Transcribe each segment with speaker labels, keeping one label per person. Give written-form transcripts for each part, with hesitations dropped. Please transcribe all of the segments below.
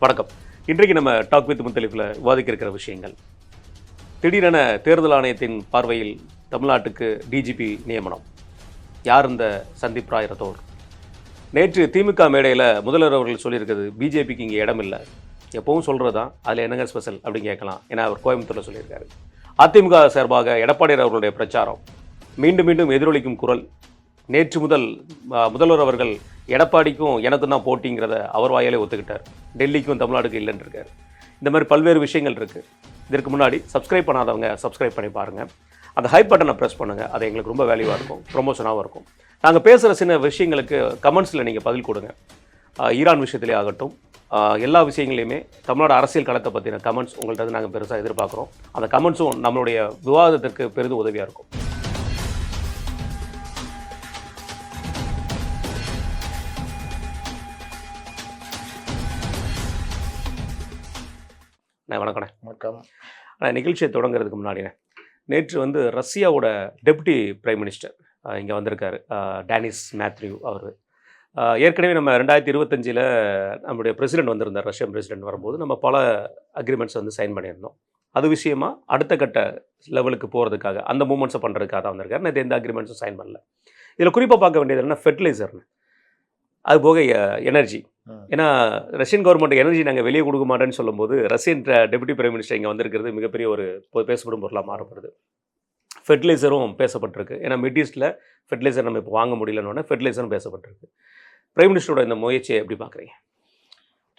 Speaker 1: வணக்கம். இன்றைக்கு நம்ம டாக் வித் முத்தலிஃபில் விவாதிக்க இருக்கிற விஷயங்கள், திடீரென தேர்தல் ஆணையத்தின் பார்வையில் தமிழ்நாட்டுக்கு டிஜிபி நியமனம், யார் இந்த சந்தீப் ராய் ரத்தோர்? நேற்று திமுக மேடையில் முதல்வர் அவர்கள் சொல்லியிருக்கிறது, பிஜேபிக்கு இங்கே இடம் இல்லை, எப்பவும் சொல்கிறது தான், அதில் என்னங்க ஸ்பெஷல் அப்படின்னு கேட்கலாம். ஏன்னா அவர் கோயம்புத்தூரில் சொல்லியிருக்காரு. அதிமுக சார்பாக எடப்பாடி அவர்களுடைய பிரச்சாரம் மீண்டும் மீண்டும் எதிரொலிக்கும் குரல். நேற்று முதல்வர் அவர்கள் எடப்பாடிக்கும் எனக்கும் தான் போட்டிங்கிறத அவர் வாயாலே ஒத்துக்கிட்டார். டெல்லிக்கும் தமிழ்நாடுக்கும் இல்லைன்னு இருக்கார். இந்த மாதிரி பல்வேறு விஷயங்கள் இருக்குது. இதற்கு முன்னாடி சப்ஸ்கிரைப் பண்ணாதவங்க சப்ஸ்கிரைப் பண்ணி பாருங்கள். அந்த ஹைப் பட்டனை ப்ரெஸ் பண்ணுங்கள். அது எங்களுக்கு ரொம்ப வேல்யூவாக இருக்கும், ப்ரொமோஷனாகவும் இருக்கும். நாங்கள் பேசுகிற சின்ன விஷயங்களுக்கு கமெண்ட்ஸில் நீங்கள் பதில் கொடுங்க. ஈரான் விஷயத்திலே ஆகட்டும், எல்லா விஷயங்களையுமே தமிழ்நாடு அரசியல் களத்தை பற்றின கமெண்ட்ஸ் உங்கள்கிட்ட நாங்கள் பெருசாக எதிர்பார்க்குறோம். அந்த கமெண்ட்ஸும் நம்மளுடைய விவாதத்திற்கு பெரிதும் உதவியாக இருக்கும். வணக்கண்ணே.
Speaker 2: வணக்கம்.
Speaker 1: நிகழ்ச்சியை தொடங்குறதுக்கு முன்னாடிண்ணே, நேற்று ரஷ்யாவோட டெப்யூட்டி பிரைம் மினிஸ்டர் இங்கே வந்திருக்காரு, டேனிஸ் மேத்யூ. அவர் ஏற்கனவே நம்ம 2025 நம்முடைய பிரசிடென்ட் வந்திருந்தார். ரஷ்யன் பிரசிடென்ட் வரும்போது நம்ம பல அக்ரிமெண்ட்ஸ் சைன் பண்ணியிருந்தோம். அது விஷயமா அடுத்த கட்ட லெவலுக்கு போகிறதுக்காக, அந்த மூமெண்ட்ஸை பண்ணுறதுக்காக தான் வந்திருக்காரு. நேற்று எந்த அக்ரிமெண்ட்ஸும் சைன் பண்ணல. இதில் குறிப்பாக பார்க்க வேண்டியது என்னன்னா, ஃபெர்டிலைசர்னு, அது போக எனர்ஜி. ஏன்னா ரஷ்யன் கவர்மெண்ட் எனர்ஜி நாங்கள் வெளியே கொடுக்க மாட்டேன்னு சொல்லும்போது, ரஷ்யன் டெப்யூட்டி பிரைம் மினிஸ்டர் இங்கே வந்திருக்கிறது மிகப்பெரிய ஒரு பேசப்படும் பொருளாக மாறப்படுது. ஃபெர்டிலைசரும் பேசப்பட்டிருக்கு. ஏன்னா மிட் ஈஸ்ட்டில் ஃபெர்டிலைசர் நம்ம இப்போ வாங்க முடியலன்னு ஃபெர்டிலைசரும் பேசப்பட்டிருக்கு. பிரைம் மினிஸ்டரோட இந்த முயற்சியை எப்படி பார்க்குறீங்க?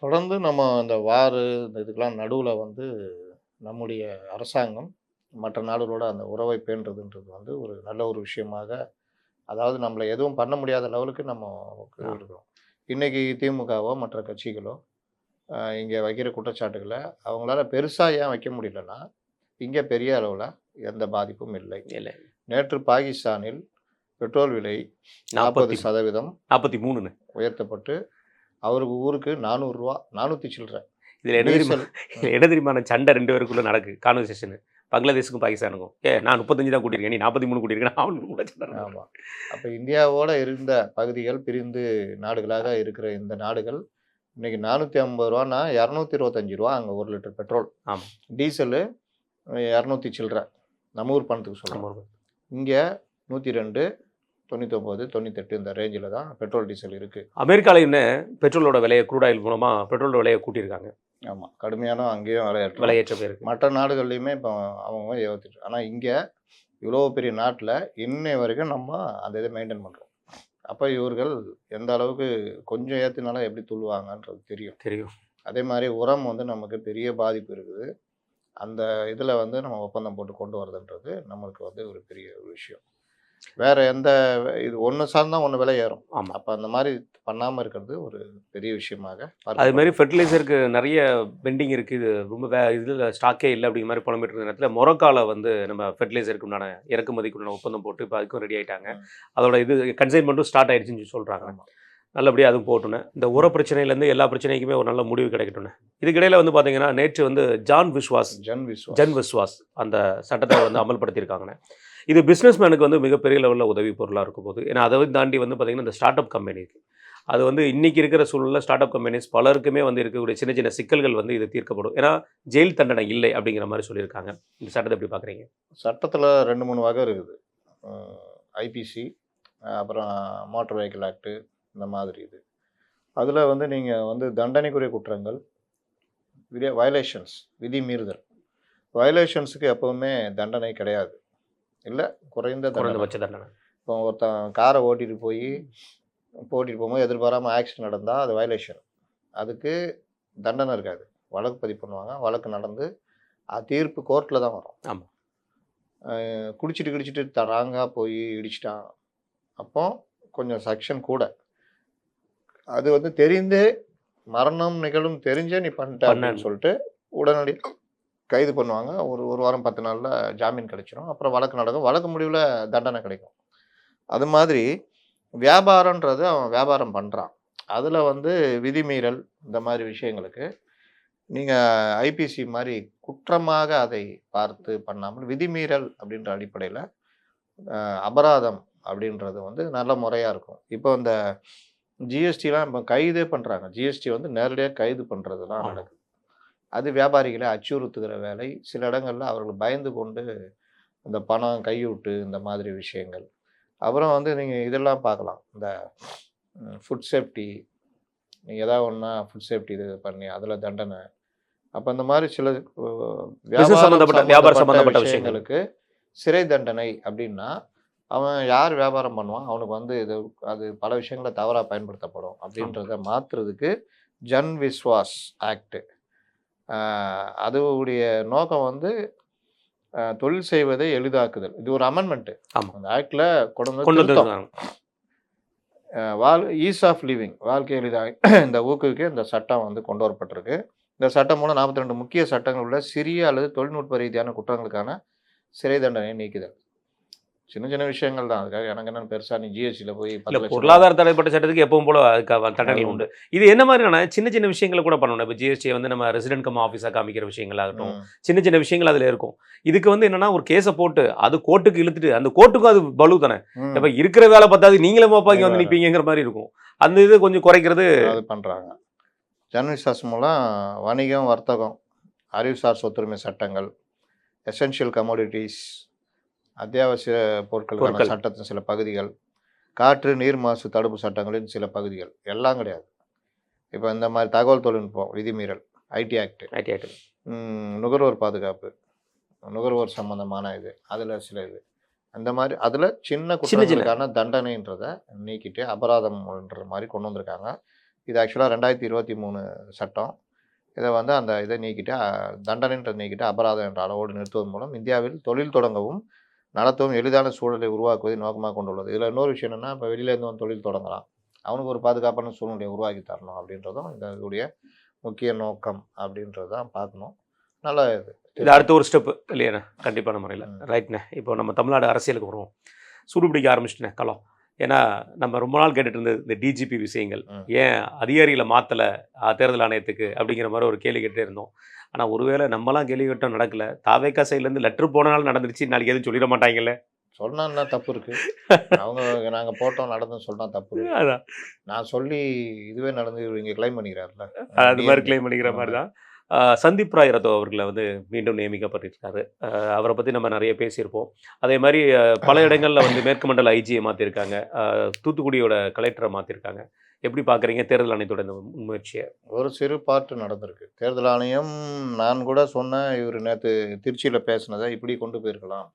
Speaker 2: தொடர்ந்து நம்ம இந்த இந்த இதுக்கெல்லாம் நடுவில் நம்முடைய அரசாங்கம் மற்ற நாடுகளோட அந்த உறவை பேணுறதுன்றது ஒரு நல்ல ஒரு விஷயமாக, அதாவது நம்மளை எதுவும் பண்ண முடியாத லெவலுக்கு நம்ம இருக்கிறோம். இன்றைக்கி திமுகவோ மற்ற கட்சிகளோ இங்கே வைக்கிற குற்றச்சாட்டுகளை அவங்களால பெருசாக ஏன் வைக்க முடியலன்னா, இங்கே பெரிய அளவில் எந்த பாதிப்பும் இல்லை. நேற்று பாகிஸ்தானில் பெட்ரோல் விலை 40%
Speaker 1: 43
Speaker 2: உயர்த்தப்பட்டு அவருக்கு ஊருக்கு 400 ரூபா, 400 சில்லற.
Speaker 1: இதில் என்ன தெரியுமான சண்டை 2 பேருக்குள்ளே நடக்குது கான்வர்சேஷனு. பங்களாதேஷுக்கும் பாகிஸ்தானுக்கும், நான் 35 தான் கூட்டியிருக்கேன், நீ 43 கூட்டியிருக்கேன், அவனுக்கு கூட சண்டை.
Speaker 2: ஆமாம். அப்போ இந்தியாவோடு இருந்த பகுதிகள் பிரிந்து நாடுகளாக இருக்கிற இந்த நாடுகள் இன்றைக்கி 450 ரூபான்னா 225 ரூபா அங்கே 1 லிட்டர் பெட்ரோல்.
Speaker 1: ஆமாம்.
Speaker 2: டீசலு 200 சில்லற, நம்ம ஊர் பணத்துக்கு சொல்கிறோம். இங்கே 102, 99, 98 இந்த ரேஞ்சில் தான் பெட்ரோல் டீசல் இருக்குது.
Speaker 1: அமெரிக்காவில் என்ன பெட்ரோலோட விலையை க்ரூட் ஆயில் மூலமாக பெட்ரோலோட விலையை கூட்டியிருக்காங்க.
Speaker 2: ஆமாம், கடுமையான அங்கேயும்
Speaker 1: விலையேற்ற பேருக்கு.
Speaker 2: மற்ற நாடுகள்லையுமே இப்போ அவங்க ஏற்றிட்டு, ஆனால் இங்கே இவ்வளோ பெரிய நாட்டில் இன்னை வரைக்கும் நம்ம அந்த இதை மெயின்டைன் பண்ணுறோம். அப்போ இவர்கள் எந்த அளவுக்கு கொஞ்சம் ஏற்றினாலும் எப்படி துள்ளுவாங்கன்றது தெரியும். அதே மாதிரி உரம் நமக்கு பெரிய பாதிப்பு இருக்குது. அந்த இதில் நம்ம ஒப்பந்தம் போட்டு கொண்டு வரதுன்றது நம்மளுக்கு ஒரு பெரிய விஷயம். வேறு எந்த இது ஒன்று சார்ந்தால் ஒன்று விலை ஏறும்.
Speaker 1: ஆமாம்.
Speaker 2: அப்போ அந்த மாதிரி பண்ணாமல் இருக்கிறது ஒரு பெரிய விஷயமாக.
Speaker 1: அது மாதிரி ஃபெர்டிலைசருக்கு நிறைய பெண்டிங் இருக்குது, இது ரொம்ப இதில் ஸ்டாக்கே இல்லை அப்படிங்கிற மாதிரி புலம்பிட்டு இருந்த நேரத்தில் மொரோக்காவில் நம்ம ஃபெர்டிலைசருக்கு உண்டான இறக்குமதிக்கு உண்டான ஒப்பந்தம் போட்டு இப்போ அதுக்கும் ரெடி ஆகிட்டாங்க. அதோட இது கன்சைன்மெண்ட்டும் ஸ்டார்ட் ஆகிடுச்சுன்னு சொல்கிறாங்க. நல்லபடியாக அதுவும் போட்டுனேன். இந்த உர பிரச்சனையிலேருந்து எல்லா பிரச்சனைக்குமே ஒரு நல்ல முடிவு கிடைக்கட்டும்னு. இதுக்கிடையில் பார்த்தீங்கன்னா நேற்று ஜன் விஸ்வாஸ் அந்த சட்டத்தை அமல்படுத்தியிருக்காங்கண்ணே. இது பிஸ்னஸ் மேனுக்கு மிகப்பெரிய லெவலில் உதவி பொருளாக இருக்கும் போது. ஏன்னா அதை தாண்டி பார்த்திங்கன்னா இந்த ஸ்டார்ட் அப் கம்பெனிக்கு அது இன்றைக்கி இருக்கிற சூழலில் ஸ்டார்ட் அப் கம்பெனிஸ் பலருக்குமே இருக்கக்கூடிய சின்ன சின்ன சிக்கல்கள் இது தீர்க்கப்படும். ஏன்னா ஜெயில் தண்டனை இல்லை அப்படிங்கிற மாதிரி சொல்லியிருக்காங்க. இந்த சட்டத்தை எப்படி பார்க்குறீங்க?
Speaker 2: சட்டத்தில் 2-3 வகை இருக்குது. ஐபிசி, அப்புறம் மோட்டார் வெஹிக்கிள் ஆக்டு, இந்த மாதிரி இது. அதில் நீங்கள் தண்டனைக்குரிய குற்றங்கள், வயலேஷன்ஸ், விதி மீறுதல். வயலேஷன்ஸுக்கு எப்போவுமே தண்டனை கிடையாது, இல்லை குறைந்தபட்ச தண்டனை. இப்போ ஒருத்தன் காரை ஓட்டிகிட்டு போகும்போது எதிர்பாராமல் ஆக்சிடென்ட் நடந்தால் அது வயலேஷன். அதுக்கு தண்டனை இருக்காது, வழக்கு பதிவு பண்ணுவாங்க. வழக்கு நடந்து தீர்ப்பு கோர்ட்டில் தான் வரும்.
Speaker 1: ஆமாம்.
Speaker 2: குடிச்சிட்டு தராங்க போய் இடிச்சிட்டான், அப்போ கொஞ்சம் செக்ஷன் கூட. அது தெரிந்தே மரணம் நிகழும் தெரிஞ்சே நீ பண்ணிட்டேன்னு சொல்லிட்டு உடனடி கைது பண்ணுவாங்க. ஒரு வாரம் 10 நாளில் ஜாமீன் கிடைச்சிடும். அப்புறம் வழக்கு நடக்கும். வழக்கு முடிவில் தண்டனை கிடைக்கும். அது மாதிரி வியாபாரன்றது அவன் வியாபாரம் பண்ணுறான். அதில் விதிமீறல் இந்த மாதிரி விஷயங்களுக்கு நீங்கள் ஐபிசி மாதிரி குற்றமாக அதை பார்த்து பண்ணாமல் விதிமீறல் அப்படின்ற அடிப்படையில் அபராதம் அப்படின்றது நல்ல முறையாக இருக்கும். இப்போ இந்த ஜிஎஸ்டிலாம் இப்போ கைதே பண்ணுறாங்க. ஜிஎஸ்டி வந்து நேரடியாக கைது பண்ணுறதுலாம்
Speaker 1: ஆமா.
Speaker 2: நடக்குது. அது வியாபாரிகளை அச்சுறுத்துகிற வேலை. சில இடங்கள்ல அவர்கள் பயந்து கொண்டு இந்த பணம் கையூட்டு இந்த மாதிரி விஷயங்கள். அப்புறம் வந்து நீங்கள் இதெல்லாம் பார்க்கலாம். இந்த ஃபுட் சேஃப்டி நீங்க ஏதாவது ஒண்ணா ஃபுட் சேஃப்டி இது பண்ணி அதில தண்டனை. அப்ப இந்த மாதிரி சில
Speaker 1: பிசினஸ் சம்பந்தப்பட்ட வியாபாரம் சம்பந்தப்பட்ட விஷயங்கள்.
Speaker 2: விஷயங்களுக்கு சிறை தண்டனை அப்படின்னா, அவன் யார் வியாபாரம் பண்ணுவான்? அவனுக்கு வந்து அது பல விஷயங்கள தவறா பயன்படுத்தப்படும் அப்படின்றத மாத்துறதுக்கு ஜன் விஸ்வாஸ் ஆக்ட். அதோடைய நோக்கம் வந்து தொழில் செய்வதை எளிதாக்குதல். இது ஒரு அமெண்ட்மெண்ட்.
Speaker 1: ஆமா.
Speaker 2: அந்த ஆக்ட்ல கொண்டு
Speaker 1: கொண்டு
Speaker 2: வந்து திருத்தம்.
Speaker 1: வந்திருக்காங்க.
Speaker 2: ஈஸ் ஆஃப் லிவிங் வாழ்க்கை எளிதாக இந்த ஊக்குவிக்க இந்த சட்டம் வந்து கொண்டு வரப்பட்டிருக்கு. இந்த சட்டம் மூலம் 42 முக்கிய சட்டங்கள் உள்ள சிறிய அல்லது தொழில்நுட்ப ரீதியான குற்றங்களுக்கான சிறை தண்டனையை நீக்குதல். சின்ன சின்ன விஷயங்கள் தான். அதுக்காக எனக்கு என்னன்னு பெருசா நீ ஜிஎஸ்டியில் போய்
Speaker 1: இல்ல
Speaker 2: 10 லட்சம்
Speaker 1: பொருளாதார தடைப்பட்ட சட்டத்துக்கு எப்பவும் போல அதுக்கான தண்டனைகள் உண்டு. இது என்ன மாதிரியான சின்ன சின்ன விஷயங்களை கூட பண்ணணும். இப்போ ஜிஎஸ்டியை வந்து நம்ம ரெசிடென்ட் கம் ஆஃபீஸாக காமிக்கிற விஷயங்களாகட்டும், சின்ன சின்ன விஷயங்கள் அதில் இருக்கும். இதுக்கு வந்து என்னன்னா ஒரு கேஸை போட்டு அது கோர்ட்டுக்கு இழுத்துட்டு அந்த கோர்ட்டுக்கும் அது பலு தானே. இப்போ இருக்கிற வேலை பார்த்தாது நீங்களே மாப்பாங்க வந்து நிற்பீங்கிற மாதிரி இருக்கும். அந்த இது கொஞ்சம் குறைக்கிறது
Speaker 2: அது பண்ணுறாங்க. ஜர்னலிஸ்ட் மூலம் வணிகம், வர்த்தகம், அறிவுசார் சொத்துரிமை சட்டங்கள், எசென்ஷியல் கமோடிட்டிஸ், அத்தியாவசிய பொருட்களுக்கான சட்டத்தின் சில பகுதிகள், காற்று நீர் மாசு தடுப்பு சட்டங்களின் சில பகுதிகள் எல்லாம் கிடையாது. இப்போ இந்த மாதிரி தகவல் தொழில்நுட்பம் விதிமீறல், ஐடி ஆக்ட், நுகர்வோர் பாதுகாப்பு, நுகர்வோர் சம்பந்தமான இது, அதில் சில இது அந்த மாதிரி அதில் சின்ன குற்றங்களுக்கான தண்டனைன்றதை நீக்கிட்டு அபராதம்ன்ற மாதிரி கொண்டு வந்திருக்காங்க. இது ஆக்சுவலாக 2023 சட்டம். இதை வந்து அந்த இதை நீக்கிட்டு தண்டனைன்றதை நீக்கிட்டு அபராதம் என்ற அளவோடு நிறுத்துவதன் மூலம் இந்தியாவில் தொழில் தொடங்கவும் நடத்தவும் எளிதான சூழலை உருவாக்குவதை நோக்கமாக கொண்டுள்ளது. இதில் இன்னொரு விஷயம் என்னென்னா, இப்போ வெளியிலேருந்து வந்து தொழில் தொடங்கலாம், அவனுக்கு ஒரு பாதுகாப்பான சூழ்நிலையை உருவாக்கி தரணும் அப்படின்றதும் இதனுடைய முக்கிய நோக்கம் அப்படின்றது தான் பார்க்கணும். நல்லா
Speaker 1: இது அடுத்த ஒரு ஸ்டெப்பு இல்லையா கண்டிப்பான முறையில் ரைட்ண்ணே. இப்போ நம்ம தமிழ்நாடு அரசியலுக்கு வருவோம். சூடுபிடிக்க ஆரம்பிச்சிட்டேன் களம். ஏன்னா நம்ம ரொம்ப நாள் கேட்டுட்டு இருந்தது இந்த டிஜிபி விஷயங்கள் ஏன் அதிகாரிகளை மாற்றலை தேர்தல் ஆணையத்துக்கு அப்படிங்கிற மாதிரி ஒரு கேள்வி கேட்டே இருந்தோம். ஆனால் ஒருவேளை நம்மலாம் கேள்வி கேட்டோம் நடக்கல. தாவேக்கா சைட்லேருந்து லெட்ரு போனாலும் நடந்துருச்சு, நாளைக்கு எதுவும் சொல்லிட மாட்டாங்கல்ல.
Speaker 2: சொன்னா தப்பு இருக்கு. அவங்க நாங்கள் போட்டோம் நடந்துன்னு சொன்னா தப்பு இருக்கு.
Speaker 1: அதான்
Speaker 2: நான் சொல்லி இதுவே நடந்து இங்கே கிளைம் பண்ணிக்கிறாருல,
Speaker 1: அது மாதிரி கிளைம் பண்ணிக்கிற மாதிரி தான். சந்தீப் ராய் ரத்தோ அவர்களை வந்து மீண்டும் நியமிக்கப்பட்டிருக்காரு. அவரை பற்றி நம்ம நிறைய பேசியிருப்போம். அதே மாதிரி பல இடங்களில் வந்து மேற்கு மண்டல ஐஜியை மாற்றிருக்காங்க, தூத்துக்குடியோட கலெக்டரை மாற்றிருக்காங்க. எப்படி பார்க்குறீங்க தேர்தல் ஆணையத்தோட இந்த முயற்சியை?
Speaker 2: ஒரு சிறு பாட்டு நடந்திருக்கு. தேர்தல் ஆணையம் நான் கூட சொன்னேன், இவர் நேற்று திருச்சியில் பேசினதை இப்படி கொண்டு போயிருக்கலாம்.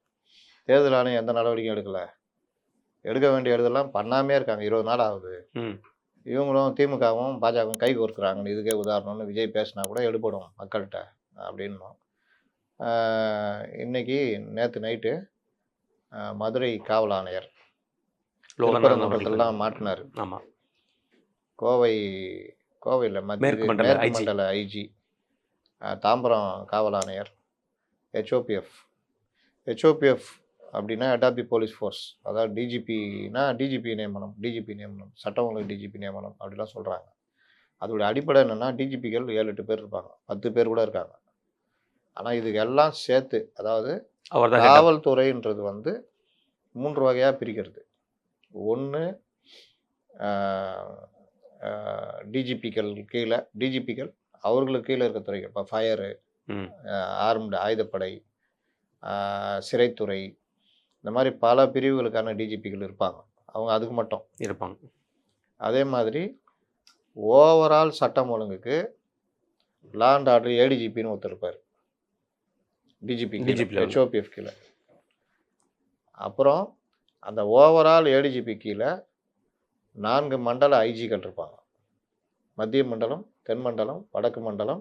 Speaker 2: தேர்தல் ஆணையம் எந்த நடவடிக்கையும் எடுக்கலை, எடுக்க வேண்டிய இடத்தெல்லாம் பண்ணாமே இருக்காங்க. 20 நாள் ஆகுது. இவங்களும் திமுகவும் பாஜகவும் கை கோர்க்குறாங்கன்னு இதுக்கே உதாரணம்னு விஜய் பேசினா கூட எடுபடும் மக்கள்கிட்ட அப்படின்னும். இன்னைக்கு நேற்று நைட்டு மதுரை காவல் ஆணையர் திருப்பரங்குன்றத்திலாம் மாட்டினார்.
Speaker 1: ஆமாம்.
Speaker 2: கோவையில் மேற்கு மண்டல ஐஜி, தாம்பரம் காவல் ஆணையர், ஹெச்ஓபிஎஃப் அப்படின்னா head of the police force, அதாவது டிஜிபினா டிஜிபி நியமனம், சட்டம் ஒழுங்கு டிஜிபி நியமனம் அப்படிலாம் சொல்கிறாங்க. அதோடைய அடிப்படை என்னென்னா, டிஜிபிகள் 7-8 பேர் இருப்பாங்க, 10 பேர் கூட இருக்காங்க. ஆனால் இதுக்கு எல்லாம் சேர்த்து, அதாவது காவல்துறைன்றது வந்து 3 வகையாக பிரிக்கிறது. ஒன்று டிஜிபிகள் கீழே, டிஜிபிகள் அவர்களுக்கு கீழே இருக்க துறைகள், இப்போ ஃபயரு, ஆர்ம்டு ஆயுதப்படை, சிறைத்துறை, இந்த மாதிரி பல பிரிவுகளுக்கான டிஜிபிகள் இருப்பாங்க. அவங்க அதுக்கு மட்டும்
Speaker 1: இருப்பாங்க. அதே
Speaker 2: மாதிரி ஓவரால் சட்டம் ஒழுங்குக்கு லா அண்ட் ஆர்டர் ஏடிஜிபின்னு ஒருத்தர் இருப்பார், டிஜிபி ஹெச்ஓபிஎஃப் கீழே. அப்புறம் அந்த ஓவரால் ஏடிஜிபி கீழே 4 மண்டல ஐஜிகள் இருப்பாங்க. மத்திய மண்டலம், தென் மண்டலம், வடக்கு மண்டலம்,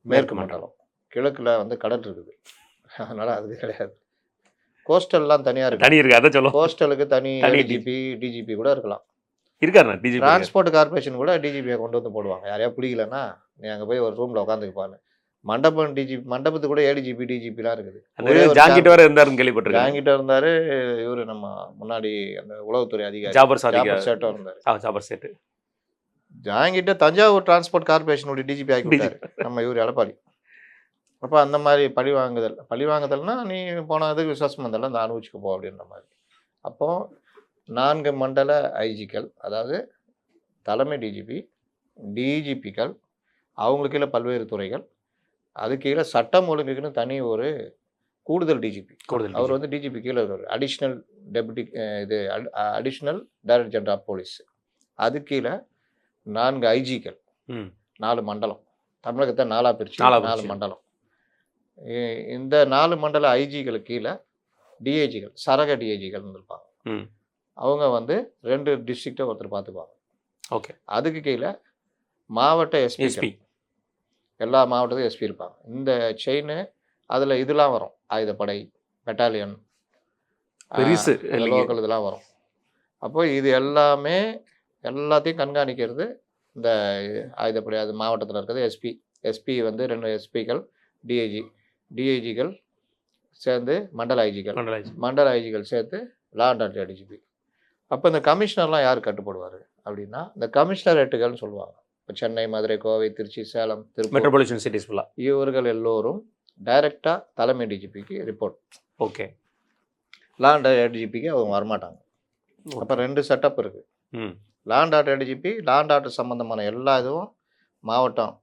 Speaker 2: மேற்கு மண்டலம். கிழக்கில் வந்து கடல் இருக்குது, அதனால் அது கிடையாது. கோஸ்டல்லாம் தனியாக இருக்கு. கோஸ்டலுக்கு தனி டிஜிபி கூட இருக்கலாம். டிரான்ஸ்போர்ட் கார்பரேஷன் கூட டிஜிபியை கொண்டு வந்து போடுவாங்க. யாரையா பிடிக்கலன்னா நீ அங்கே போய் ஒரு ரூமில் உட்காந்துக்குப்பான்னு. மண்டபத்துக்கு கூட டிஜிபிலாம் இருக்குது. ஜாங்கிட்ட இருந்தாரு இவரு, நம்ம முன்னாடி அந்த உளவுத்துறை அதிகாரி சேட்டோ இருந்தாரு. ஜாங்கிட்ட தஞ்சாவூர் டிரான்ஸ்போர்ட் கார்பரேஷனுடைய டிஜிபி ஆகிவிட்டாரு நம்ம இவர் எடப்பாடி. அப்போ அந்த மாதிரி பழிவாங்குதல்னா நீ போனதுக்கு விசுவாசம் வந்தாலும் அந்த அனுபவிச்சுக்க போ அப்படின்ற மாதிரி. அப்போது 4 மண்டல ஐஜிக்கள், அதாவது தலைமை டிஜிபி, டிஜிபிக்கள், அவங்களுக்கு கீழே பல்வேறு துறைகள், அது கீழே சட்டம் ஒழுங்குக்குன்னு தனி ஒரு கூடுதல் டிஜிபி.
Speaker 1: கூடுதல்
Speaker 2: அவர் வந்து டிஜிபி கீழே இருக்கார். அடிஷ்னல் டெபுட்டி இது additional director general of police. அது கீழே 4 ஐஜிக்கள்,
Speaker 1: ம்
Speaker 2: 4 மண்டலம். தமிழகத்தை 4ஆ பிரிச்சு
Speaker 1: நாலா
Speaker 2: 4
Speaker 1: பிரிச்சு.
Speaker 2: மண்டலம். இந்த 4 மண்டல ஐஜிகளுக்கு கீழே டிஐஜிகள், சரக டிஐஜிகள் இருந்திருப்பாங்க.
Speaker 1: ம்
Speaker 2: அவங்க வந்து 2 டிஸ்ட்ரிக்டை ஒருத்தர் பார்த்துக்குவாங்க.
Speaker 1: ஓகே.
Speaker 2: அதுக்கு கீழே மாவட்ட எஸ்பி,
Speaker 1: எஸ்பி.
Speaker 2: எல்லா மாவட்டத்துக்கும் எஸ்பி இருப்பாங்க. இந்த செயின் அதில் இதெல்லாம் வரும், ஆயுதப்படை, பெட்டாலியன்,
Speaker 1: பெருசு
Speaker 2: லோக்கல் இதெல்லாம் வரும். அப்போ இது எல்லாமே எல்லாத்தையும் கண்காணிக்கிறது இந்த ஆயுதப்படை. அது மாவட்டத்தில் இருக்கிறது எஸ்பி. எஸ்பி வந்து 2 எஸ்பிக்கள், டிஐஜிகள் சேர்ந்து மண்டல ஐஜிகள், மண்டல ஐஜிகள் சேர்த்து லா அண்ட் ஆர்டர் டிஜிபி. அப்போ இந்த கமிஷனர்லாம் யார் கட்டுப்படுவார் அப்படின்னா இந்த கமிஷனரேட்டுகள்னு சொல்லுவாங்க. இப்போ சென்னை, மதுரை, கோவை, திருச்சி, சேலம், திருப்பூர்,
Speaker 1: மெட்ரோபாலிட்டன் சிட்டிஸ் ஃபுல்லாக
Speaker 2: இவர்கள் எல்லோரும் டைரெக்டாக தலைமை டிஜிபிக்கு report.
Speaker 1: Okay.
Speaker 2: Law and order டிஜிபிக்கு அவங்க வரமாட்டாங்க. அப்போ 2 செட்டப் இருக்குது.
Speaker 1: ம்
Speaker 2: law and order DGP law and order சம்மந்தமான எல்லா இதுவும் மாவட்டம்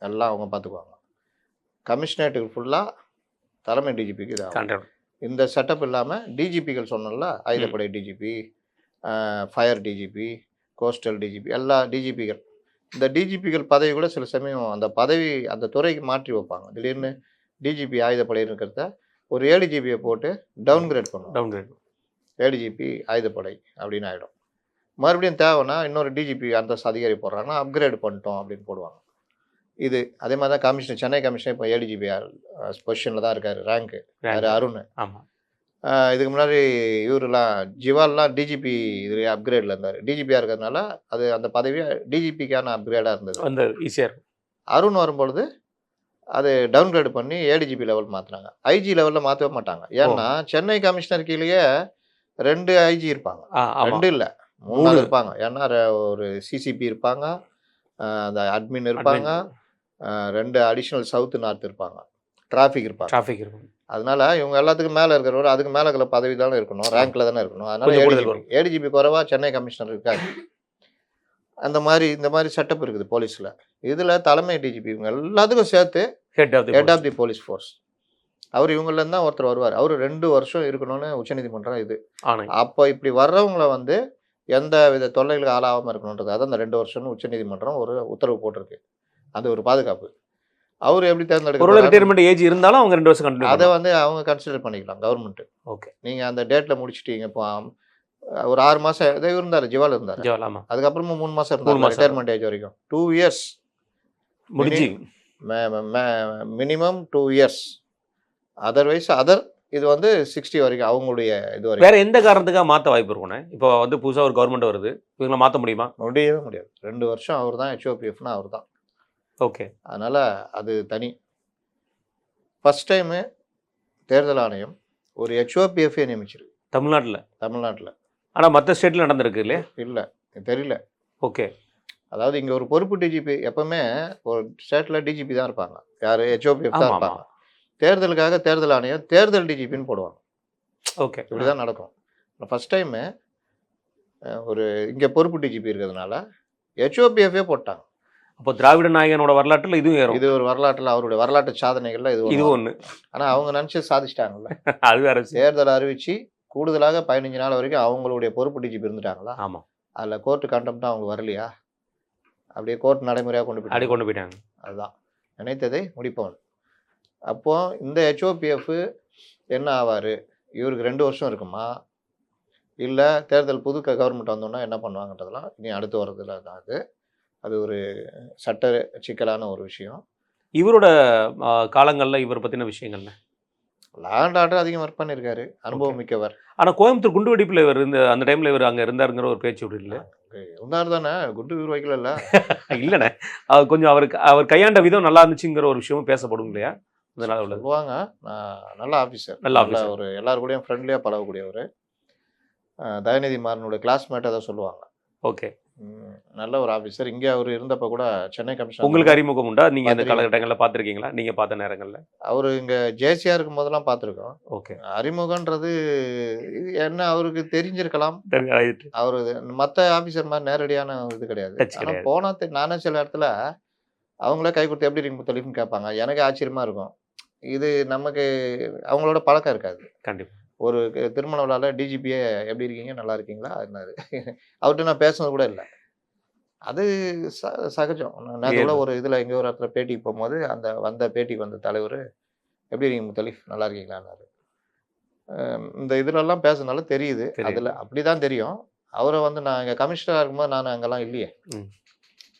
Speaker 2: எல்லாம் அவங்க பார்த்துக்குவாங்க. கமிஷனரேட்டுக்கு ஃபுல்லாக தலைமை டிஜிபிக்கு இது ஆகும்.
Speaker 1: கண்டிப்பாக.
Speaker 2: இந்த செட்டப் இல்லாமல் டிஜிபிகள் சொன்னோம்ல, ஆயுதப்படை DGP, fire DGP, coastal DGP, எல்லா டிஜிபிகள். இந்த டிஜிபிகள் பதவி கூட சில சமயம் அந்த பதவி அந்த துறைக்கு மாற்றி வைப்பாங்க. திடீர்னு டிஜிபி ஆயுதப்படைன்னு இருக்கிறத ஒரு ஏடிஜிபியை போட்டு டவுன்கிரேட் பண்ணுவாங்க.
Speaker 1: டவுன்கிரேட்.
Speaker 2: ஏடிஜிபி ஆயுதப்படை அப்படின்னு ஆகிடும். மறுபடியும் தேவைன்னா இன்னொரு டிஜிபி அந்த அதிகாரி போடுறாங்கன்னா அப்கிரேட் பண்ணிட்டோம் அப்படின்னு போடுவாங்க. இது அதே மாதிரி தான் கமிஷனர், சென்னை கமிஷனர் இப்போ ஏடிஜிபி பொசிஷனில் தான் இருக்கார். ரேங்க்கு அருண்.
Speaker 1: ஆமாம்.
Speaker 2: இதுக்கு முன்னாடி இவரெலாம் ஜிவால்லாம் டிஜிபி இது அப்கிரேடில் இருந்தார். டிஜிபியாக இருக்கிறதுனால அது அந்த பதவி டிஜிபிக்கான அப்கிரேடாக இருந்தது.
Speaker 1: அந்த ஈஸியாக இருக்கும்.
Speaker 2: அருண் வரும்பொழுது அது டவுன்கிரேட் பண்ணி ஏடிஜிபி லெவல் மாற்றினாங்க. ஐஜி லெவலில் மாற்றவே மாட்டாங்க. ஏன்னா சென்னை கமிஷனர் கீழேயே 2 ஐஜி இருப்பாங்க. 2 இல்லை 3 இருப்பாங்க. ஏன்னா ஒரு சிசிபி இருப்பாங்க, அந்த அட்மின் இருப்பாங்க, 2 அடிஷ்னல் சவுத் நார்த் இருப்பாங்க, டிராஃபிக் இருக்கும். அதனால இவங்க எல்லாத்துக்கும் மேலே இருக்கிறவர் அதுக்கு மேலே இருக்கிற பதவி தானே இருக்கணும், ரேங்க்ல தானே இருக்கணும். அதனால ஏடிஜிபி குறைவா சென்னை கமிஷனர் இருக்காரு. அந்த மாதிரி இந்த மாதிரி செட்டப் இருக்குது போலீஸில். இதில் தலைமை டிஜிபி இவங்க எல்லாத்துக்கும் சேர்த்து head of the police force. அவர் இவங்களேருந்து தான் ஒருத்தர் வருவார். அவர் 2 வருஷம் இருக்கணும்னு உச்சநீதிமன்றம் இது. அப்போ இப்படி வர்றவங்களை வந்து எந்த வித தொல்லைகளுக்கு ஆளாகாமல் இருக்கணுன்றது அதான் அந்த 2 வருஷம்னு உச்சநீதிமன்றம் ஒரு உத்தரவு போட்டிருக்கு. அது ஒரு பாதுகாப்பு. அவர் எப்படி தேர்ந்தெடுக்க
Speaker 1: ரிட்டையர்மெண்ட் ஏஜ் இருந்தாலும் அவங்க 2 வருஷம் கண்டினியூ
Speaker 2: அதை வந்து அவங்க கன்சிடர் பண்ணிக்கலாம் கவர்மெண்ட்.
Speaker 1: ஓகே.
Speaker 2: நீங்கள் அந்த டேட்டில் முடிச்சிட்டீங்க. இப்போ ஒரு 6 மாதம் இதை இருந்தார், ஜிவால் இருந்தார். அதுக்கப்புறமா 3 மாதம் இருந்தார் ரிட்டையர்மெண்ட் ஏஜ் வரைக்கும். 2 இயர்ஸ்
Speaker 1: முடிஞ்சு
Speaker 2: மினிமம் 2 இயர்ஸ். அதர்வைஸ் இது வந்து 60 வரைக்கும் அவங்களுடைய இது வரைக்கும்.
Speaker 1: வேற எந்த காரணத்துக்காக மாற்ற வாய்ப்பு இருக்குண்ணே? இப்போ வந்து புதுசாக ஒரு கவர்மெண்ட் வருது, இவங்களை மாற்ற முடியுமா?
Speaker 2: முடியவே முடியாது. 2 வருஷம் அவர் தான் ஹெச்ஓபிஎஃப்னா அவர் தான்.
Speaker 1: ஓகே.
Speaker 2: அதனால் அது தனி. ஃபஸ்ட் டைமு தேர்தல் ஆணையம் ஒரு ஹெச்ஓபிஎஃப்ஏ நியமிச்சிருக்கு தமிழ்நாட்டில். ஆனால் மற்ற ஸ்டேட்டில் நடந்திருக்கு இல்லையா? இல்லை, தெரியல.
Speaker 1: ஓகே.
Speaker 2: அதாவது இங்கே ஒரு பொறுப்பு டிஜிபி, எப்பவுமே ஒரு ஸ்டேட்டில் டிஜிபி தான் இருப்பாங்க. யார்? ஹெச்ஓபிஎஃப் தான் இருப்பாங்க. தேர்தலுக்காக தேர்தல் ஆணையம் தேர்தல் டிஜிபின்னு போடுவாங்க.
Speaker 1: ஓகே.
Speaker 2: இப்படி தான் நடக்கும். ஃபஸ்ட் டைமு ஒரு இங்கே பொறுப்பு டிஜிபி இருக்கிறதுனால ஹெச்ஓபிஎஃப்ஏ போட்டாங்க.
Speaker 1: அப்போ திராவிட நாயகனோட வரலாற்றில் இதுவும் ஏறும்.
Speaker 2: இது ஒரு வரலாற்றில் அவருடைய வரலாற்று சாதனைகள்ல இது ஒன்று. ஆனால் அவங்க நினச்சி சாதிச்சிட்டாங்கல்ல.
Speaker 1: அது வேற.
Speaker 2: தேர்தல் அறிவிச்சு கூடுதலாக 15 நாள் வரைக்கும் அவங்களுடைய பொறுப்பு டிஜிபி இருந்துட்டாங்களா?
Speaker 1: ஆமாம்.
Speaker 2: அதில் கோர்ட்டு கண்டெம்ப்டாக அவங்க வரலையா? அப்படியே கோர்ட் நடைமுறையாக கொண்டு போயிட்டாங்க. அதுதான் நினைத்ததை முடிப்பவன். அப்போது இந்த ஹெச்ஓபிஎஃப் என்ன ஆவார்? இவருக்கு 2 வருஷம் இருக்குமா, இல்லை தேர்தல் புது கவர்மெண்ட் வந்தோன்னா என்ன பண்ணுவாங்கன்றதெல்லாம் இனி அடுத்து வர்றதுல தான். அது ஒரு சட்ட சிக்கலான ஒரு விஷயம்.
Speaker 1: இவரோட காலங்களில் இவர் பற்றின விஷயங்கள்ல
Speaker 2: லா அண்ட் ஆர்டர் அதிகம் ஒர்க் பண்ணியிருக்காரு, அனுபவம் மிக்கவர்.
Speaker 1: ஆனால் கோயம்புத்தூர் குண்டு வெடிப்பில் இவர் அந்த டைமில் இவர் அங்கே இருந்தாருங்கிற ஒரு பேச்சு விட்டு இல்லை
Speaker 2: இருந்தார் தானே? குண்டு இவர் வைக்கல
Speaker 1: இல்லைண்ணே. கொஞ்சம் அவர் கையாண்ட விதம் நல்லா இருந்துச்சுங்கிற ஒரு விஷயமும் பேசப்படும் இல்லையா? அதனால
Speaker 2: சொல்லுவாங்க. நல்ல ஆஃபீஸர், ஒரு எல்லாரு கூடயும் ஃப்ரெண்ட்லியாக பழகக்கூடியவர். தயநிதி மாறனுடைய கிளாஸ்மேட்டாக தான் சொல்லுவாங்க.
Speaker 1: ஓகே.
Speaker 2: நல்ல ஒரு ஆஃபீஸர். இங்கே அவர் இருந்தப்போ கூட சென்னை கமிஷனர்
Speaker 1: உங்களுக்கு அறிமுகம் உண்டா? நீங்க அந்த
Speaker 2: பார்த்துருக்கீங்க.
Speaker 1: காலகட்டங்கள்ல பார்த்துருக்கீங்களா? நீங்க பார்த்த நேரங்கள்ல?
Speaker 2: அவர் இங்கே ஜேசியா இருக்கும்போதெல்லாம் பார்த்துருக்கோம்.
Speaker 1: ஓகே.
Speaker 2: அறிமுகன்றது இது என்ன அவருக்கு தெரிஞ்சிருக்கலாம்.
Speaker 1: ரைட்.
Speaker 2: அவரு மத்த ஆஃபீஸர் மாரி நேரடியான இது கிடையாது.
Speaker 1: டச்
Speaker 2: ஆனா
Speaker 1: கிடையாது.
Speaker 2: போனா நானே சில இடத்துல அவங்களே கை குடுத்து எப்படி இருக்கீங்க முத்தலீஃப்ன்னு கேட்பாங்க. எனக்கு ஆச்சரியமா இருக்கும். இது நமக்கு அவங்களோட பழக்கம் இருக்காது.
Speaker 1: கண்டிப்பா.
Speaker 2: ஒரு திருமண விழால டிஜிபியே எப்படி இருக்கீங்க? நல்லா இருக்கீங்களா? என்னாரு அவர்ட்ட நான் பேசுனது கூட இல்ல. அது ச சகஜம். நேத்து கூட ஒரு இதுல எங்கேயோ ஒரு இடத்துல பேட்டிக்கு போம்போது, அந்த பேட்டிக்கு வந்த தலைவரு, "எப்படி இருக்கீங்க முத்தலீஃப்? நல்லா இருக்கீங்களான்னாரு." இந்த இதுலலாம் பேசுனனால தெரியுது.
Speaker 1: தெரியுது.
Speaker 2: அதுல அப்படிதான் தெரியும். அவர வந்து நான் இங்க கமிஷனரா இருக்கும்போது நான் அங்கலாம் இல்லையே.
Speaker 1: ம்.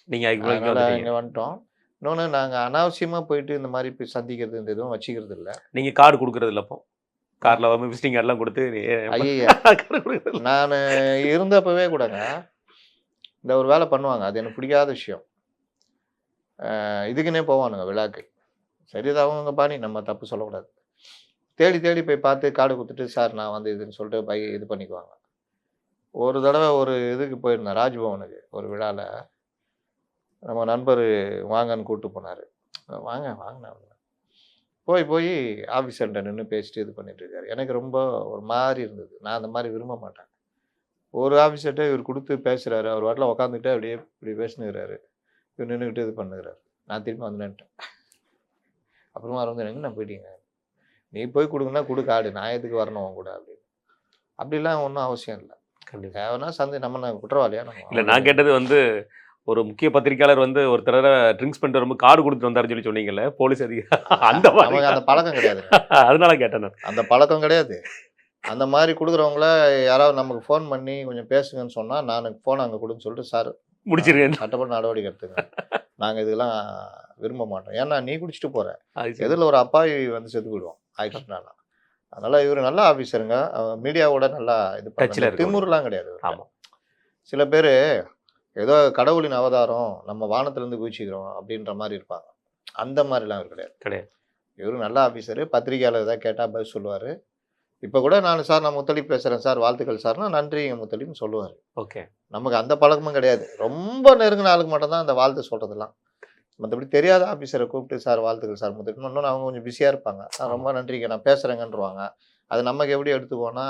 Speaker 1: நீங்க அதுக்கு பிறகு இங்க
Speaker 2: அதனால
Speaker 1: வந்துட்டீங்க.
Speaker 2: இங்க வந்துட்டோம். இன்னொன்னு நாங்க அனாவசியமா போயிட்டு இந்த மாரி போய் சந்திக்கிறது, இந்த எதுவும் வச்சுக்கிறது இல்ல.
Speaker 1: நீங்க கார்டு குடுக்குறது இல்ல அப்போ? கார்ல வந்து விசிட்டிங் கார்ட்லாம் குடுத்து
Speaker 2: ஐய்யய்ய!
Speaker 1: கார்டு குடுக்குறது இல்ல.
Speaker 2: நானு இருந்தப்பவே கூடங்க, இந்த ஒரு வேலை பண்ணுவாங்க. அது எனக்கு பிடிக்காத விஷயம். இதுக்குன்னே போவானுங்க விழாக்கு. சரி அது அவங்கவங்க பாணி. நம்ம தப்பு சொல்லக்கூடாது. தேடி தேடி போய் பார்த்து கார்டு குடுத்துட்டு, "சார் நான் வந்து இதுன்னு" சொல்லிட்டு இது பண்ணிக்குவாங்க. ஒரு தடவ ஒரு இதுக்கு போயிருந்தேன். ராஜ்பவனுக்கு ஒரு விழால. நம்ம நண்பர் வாங்கன்னு கூட்டு போனாரு. வாங்க வாங்கண்ணா. போய் ஆஃபீஸர்ட்ட நின்னு பேசிட்டு இது பண்ணிட்டு இருக்காரு. எனக்கு ரொம்ப ஒரு மாரி இருந்தது. நான் அந்த மாரி விரும்ப மாட்டேன். ஒரு ஆஃபீஸர்ட்ட இவர் குடுத்து பேசுறாரு. அவர் பாட்டுல உட்காந்துக்கிட்டு அப்படியே இப்படி பேசினுருக்காரு. இவர் நின்னுகிட்டு இது பண்ணுகிறாரு. நான் திரும்பி வந்து நின்னுட்டேன். அப்புறமா அவர் வந்து "எங்கண்ணா போயிட்டீங்க? நீ போய் குடுங்கன்னா குடு கார்டு. நான் எதுக்கு வரணும் உன் கூட?" அப்படின்னு. அப்படிலாம் ஒண்ணும் அவசியம் இல்ல.
Speaker 1: கண்டிப்பா.
Speaker 2: தேவைன்னா நம்ம என்ன குற்றவாளியா நம்ம?
Speaker 1: இல்ல நான் கேட்டது வந்து ஒரு முக்கிய பத்திரிக்கையாளர் வந்து ஒரு தடவ ட்ரிங்க்ஸ் பண்ணிட்டு வரும்போது கார்டு குடுத்துட்டு வந்தாருன்னு சொல்லி சொன்னீங்கல்ல, போலீஸ் அதிகாரி அந்த மாரி.
Speaker 2: நமக்கு அந்த பழக்கம் கிடையாதுங்க.
Speaker 1: அதனால கேட்டேன் நான்.
Speaker 2: அந்த பழக்கம் கிடையாது. அந்த மாரி குடுக்குறவங்கள யாராவது நமக்கு ஃபோன் பண்ணி கொஞ்சம் பேசுங்கன்னு சொன்னா, நானு ஃபோன அங்க குடுன்னு சொல்லிட்டு, "சார்
Speaker 1: முடிச்சிருங்க.
Speaker 2: சட்டப்படி நடவடிக்கை எடுத்துங்க. நாங்க இதெல்லாம் விரும்ப மாட்டோம்." ஏன்னா நீ குடிச்சிட்டு போற.
Speaker 1: அது சரி.
Speaker 2: எதிர்ல ஒரு அப்பாவி வந்து செத்து போயிடுவான் ஆக்சிடென்ட்னால. அதனால இவரு நல்ல ஆஃபீஸருங்க. மீடியாவோட நல்லா இது
Speaker 1: டச்ல
Speaker 2: பண்ணாரு.
Speaker 1: இருக்கவங்க.
Speaker 2: திமிருலாம் கிடையாது இவர்ட்ட.
Speaker 1: ஆமா.
Speaker 2: சில பேரு ஏதோ கடவுளின் அவதாரம், நம்ம வானத்திலிருந்து குதிச்சுக்கிறோம் அப்படின்ற மாரி இருப்பாங்க. அந்த மாரிலாம் இவர் கிடையாது.
Speaker 1: கிடையாது.
Speaker 2: இவரு நல்ல ஆஃபீஸரு. பத்திரிக்கையாளர் ஏதாவது கேட்டா பதில் சொல்லுவாரு. இப்ப கூட நான் "சார் நான் முத்தலீப் பேசுறேன் சார், வாழ்த்துக்கள் சார்னா" "நன்றிங்க முத்தலீப்னு" சொல்லுவாரு.
Speaker 1: ஓகே.
Speaker 2: நமக்கு அந்த பழக்கமும் கிடையாது. ரொம்ப நெருங்கின ஆளுக்கு மட்டும் தான் அந்த வாழ்த்து சொல்றதெல்லாம். மத்தபடி தெரியாத ஆஃபீஸர கூப்பிட்டு "சார் வாழ்த்துக்கள் சார் முத்தலீப்" இன்னொன்னு அவங்க கொஞ்சம் பிஸியா இருப்பாங்க. "ரொம்ப நன்றிங்க நான் பேசுறேங்கன்றுவாங்க." அது நமக்கு எப்படி எடுத்துக்குவோம்னா,